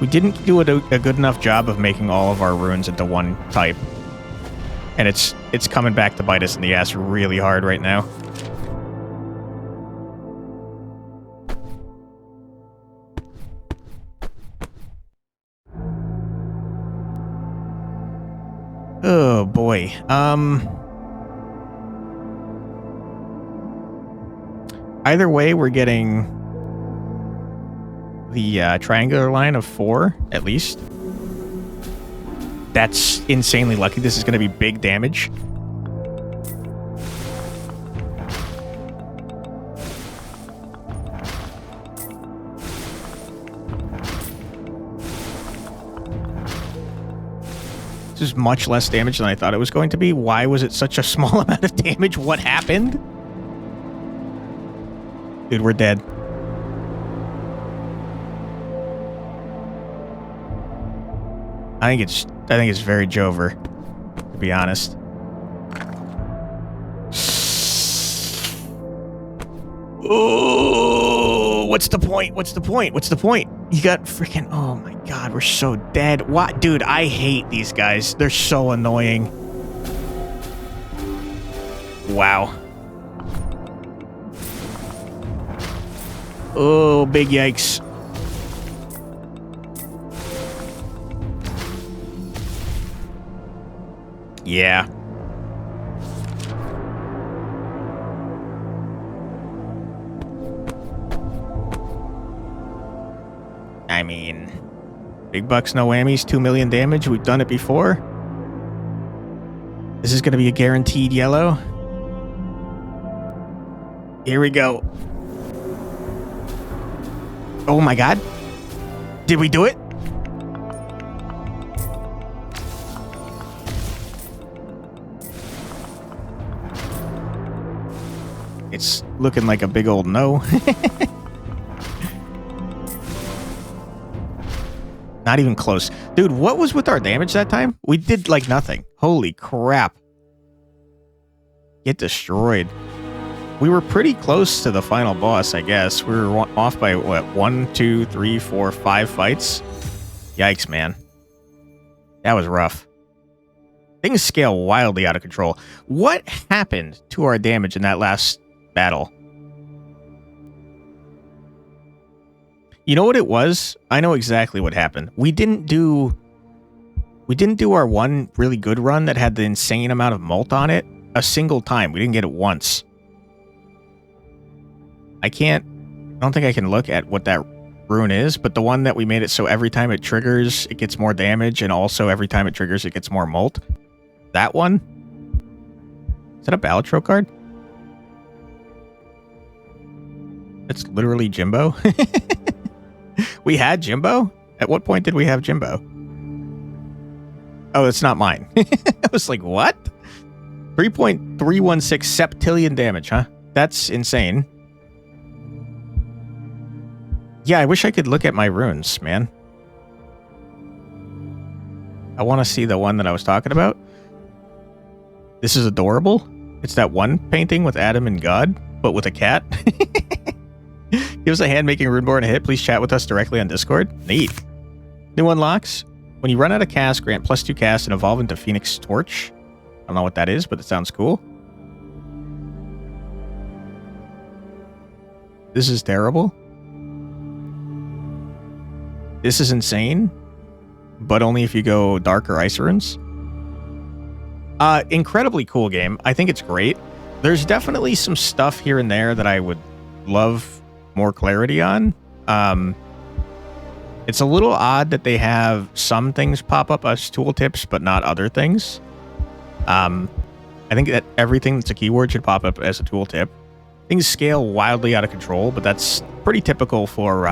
We didn't do a good enough job of making all of our runes into one type. And it's coming back to bite us in the ass really hard right now. Oh boy. Either way, we're getting the triangular line of 4, at least. That's insanely lucky. This is going to be big damage. This is much less damage than I thought it was going to be. Why was it such a small amount of damage? What happened? Dude, we're dead. I think it's very Jover, to be honest. Oh, what's the point? What's the point? What's the point? You got freaking... Oh my god, we're so dead. What? Dude, I hate these guys. They're so annoying. Wow. Oh, big yikes. Yeah. I mean, big bucks, no whammies, 2 million damage. We've done it before. This is going to be a guaranteed yellow. Here we go. Oh my god. Did we do it? It's looking like a big old no. Not even close. Dude, what was with our damage that time? We did like nothing. Holy crap. Get destroyed. We were pretty close to the final boss, I guess. We were off by, what, 1, 2, 3, 4, 5 fights? Yikes, man. That was rough. Things scale wildly out of control. What happened to our damage in that last battle? You know what it was? I know exactly what happened. We didn't do our one really good run that had the insane amount of mult on it a single time. We didn't get it once. I don't think I can look at what that rune is, but the one that we made it so every time it triggers, it gets more damage, and also every time it triggers, it gets more mult. That one? Is that a Balatro card? It's literally Jimbo. We had Jimbo? At what point did we have Jimbo? Oh, it's not mine. I was like, what? 3.316 septillion damage, huh? That's insane. Yeah, I wish I could look at my runes, man. I want to see the one that I was talking about. This is adorable. It's that one painting with Adam and God, but with a cat. Give us a hand making Runeborn a hit. Please chat with us directly on Discord. Neat. New unlocks. When you run out of cast, grant +2 cast and evolve into Phoenix Torch. I don't know what that is, but it sounds cool. This is terrible. This is insane, but only if you go Dark or Ice Runes. Incredibly cool game. I think it's great. There's definitely some stuff here and there that I would love more clarity on. It's a little odd that they have some things pop up as tooltips, but not other things. I think that everything that's a keyword should pop up as a tooltip. Things scale wildly out of control, but that's pretty typical for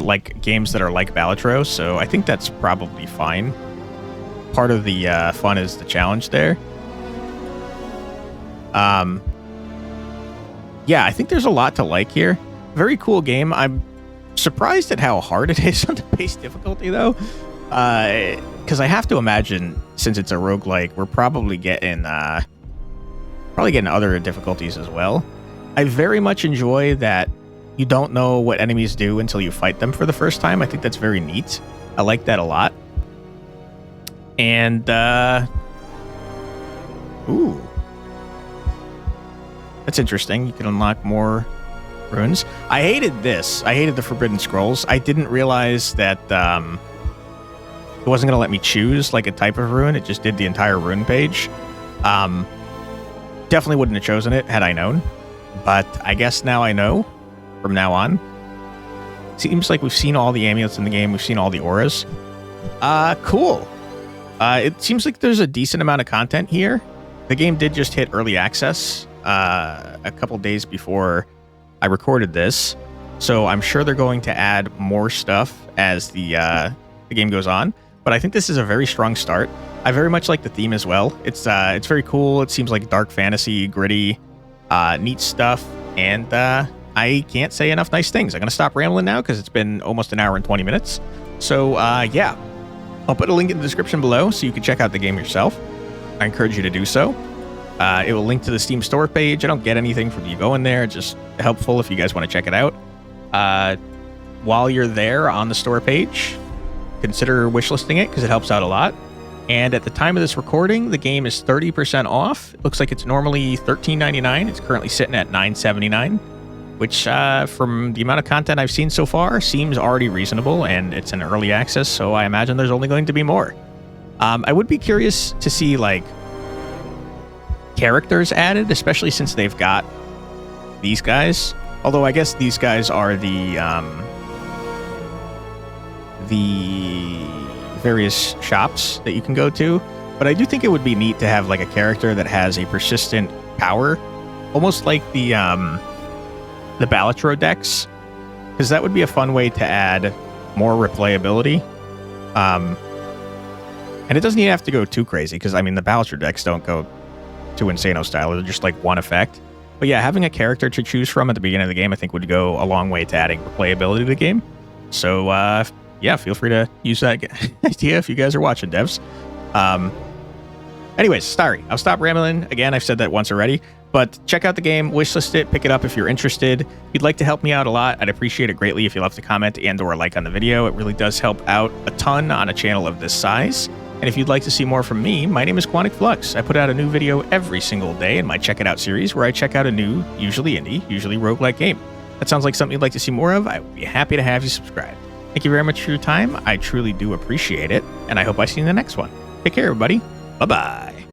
like games that are like Balatro, so I think that's probably fine. Part of the fun is the challenge there. Yeah, I think there's a lot to like here. Very cool game. I'm surprised at how hard it is on the base difficulty, though. Because I have to imagine, since it's a roguelike, we're probably getting other difficulties as well. I very much enjoy that you don't know what enemies do until you fight them for the first time. I think that's very neat. I like that a lot. And, ooh. That's interesting. You can unlock more runes. I hated this. I hated the Forbidden Scrolls. I didn't realize that it wasn't going to let me choose like a type of rune. It just did the entire rune page. Definitely wouldn't have chosen it had I known. But I guess now I know from now on. Seems like we've seen all the amulets in the game. We've seen all the auras. Cool. It seems like there's a decent amount of content here. The game did just hit early access a couple days before I recorded this, so I'm sure they're going to add more stuff as the game goes on. But I think this is a very strong start. I very much like the theme as well. It's very cool. It seems like dark fantasy, gritty, neat stuff, and I can't say enough nice things. I'm gonna stop rambling now because it's been almost an hour and 20 minutes. So yeah. I'll put a link in the description below so you can check out the game yourself. I encourage you to do so. It will link to the Steam store page. I don't get anything from you going there. It's just helpful if you guys want to check it out. While you're there on the store page, consider wishlisting it because it helps out a lot. And at the time of this recording, the game is 30% off. It looks like it's normally $13.99. It's currently sitting at $9.79. Which, from the amount of content I've seen so far, seems already reasonable, and it's an early access, so I imagine there's only going to be more. I would be curious to see, like, characters added, especially since they've got these guys. Although I guess these guys are the various shops that you can go to. But I do think it would be neat to have, like, a character that has a persistent power, almost like the Balatro decks, because that would be a fun way to add more replayability. And it doesn't even have to go too crazy, because I mean the Balatro decks don't go too Insano style. They're just like one effect. But yeah, having a character to choose from at the beginning of the game I think would go a long way to adding replayability to the game. So yeah, feel free to use that idea if you guys are watching, devs. Anyways, sorry, I'll stop rambling. Again, I've said that once already. But check out the game, wishlist it, pick it up if you're interested. If you'd like to help me out a lot, I'd appreciate it greatly if you left a comment and or a like on the video. It really does help out a ton on a channel of this size. And if you'd like to see more from me, my name is Quantic Flux. I put out a new video every single day in my Check It Out series where I check out a new, usually indie, usually roguelike game. That sounds like something you'd like to see more of. I would be happy to have you subscribe. Thank you very much for your time. I truly do appreciate it. And I hope I see you in the next one. Take care, everybody. Bye-bye.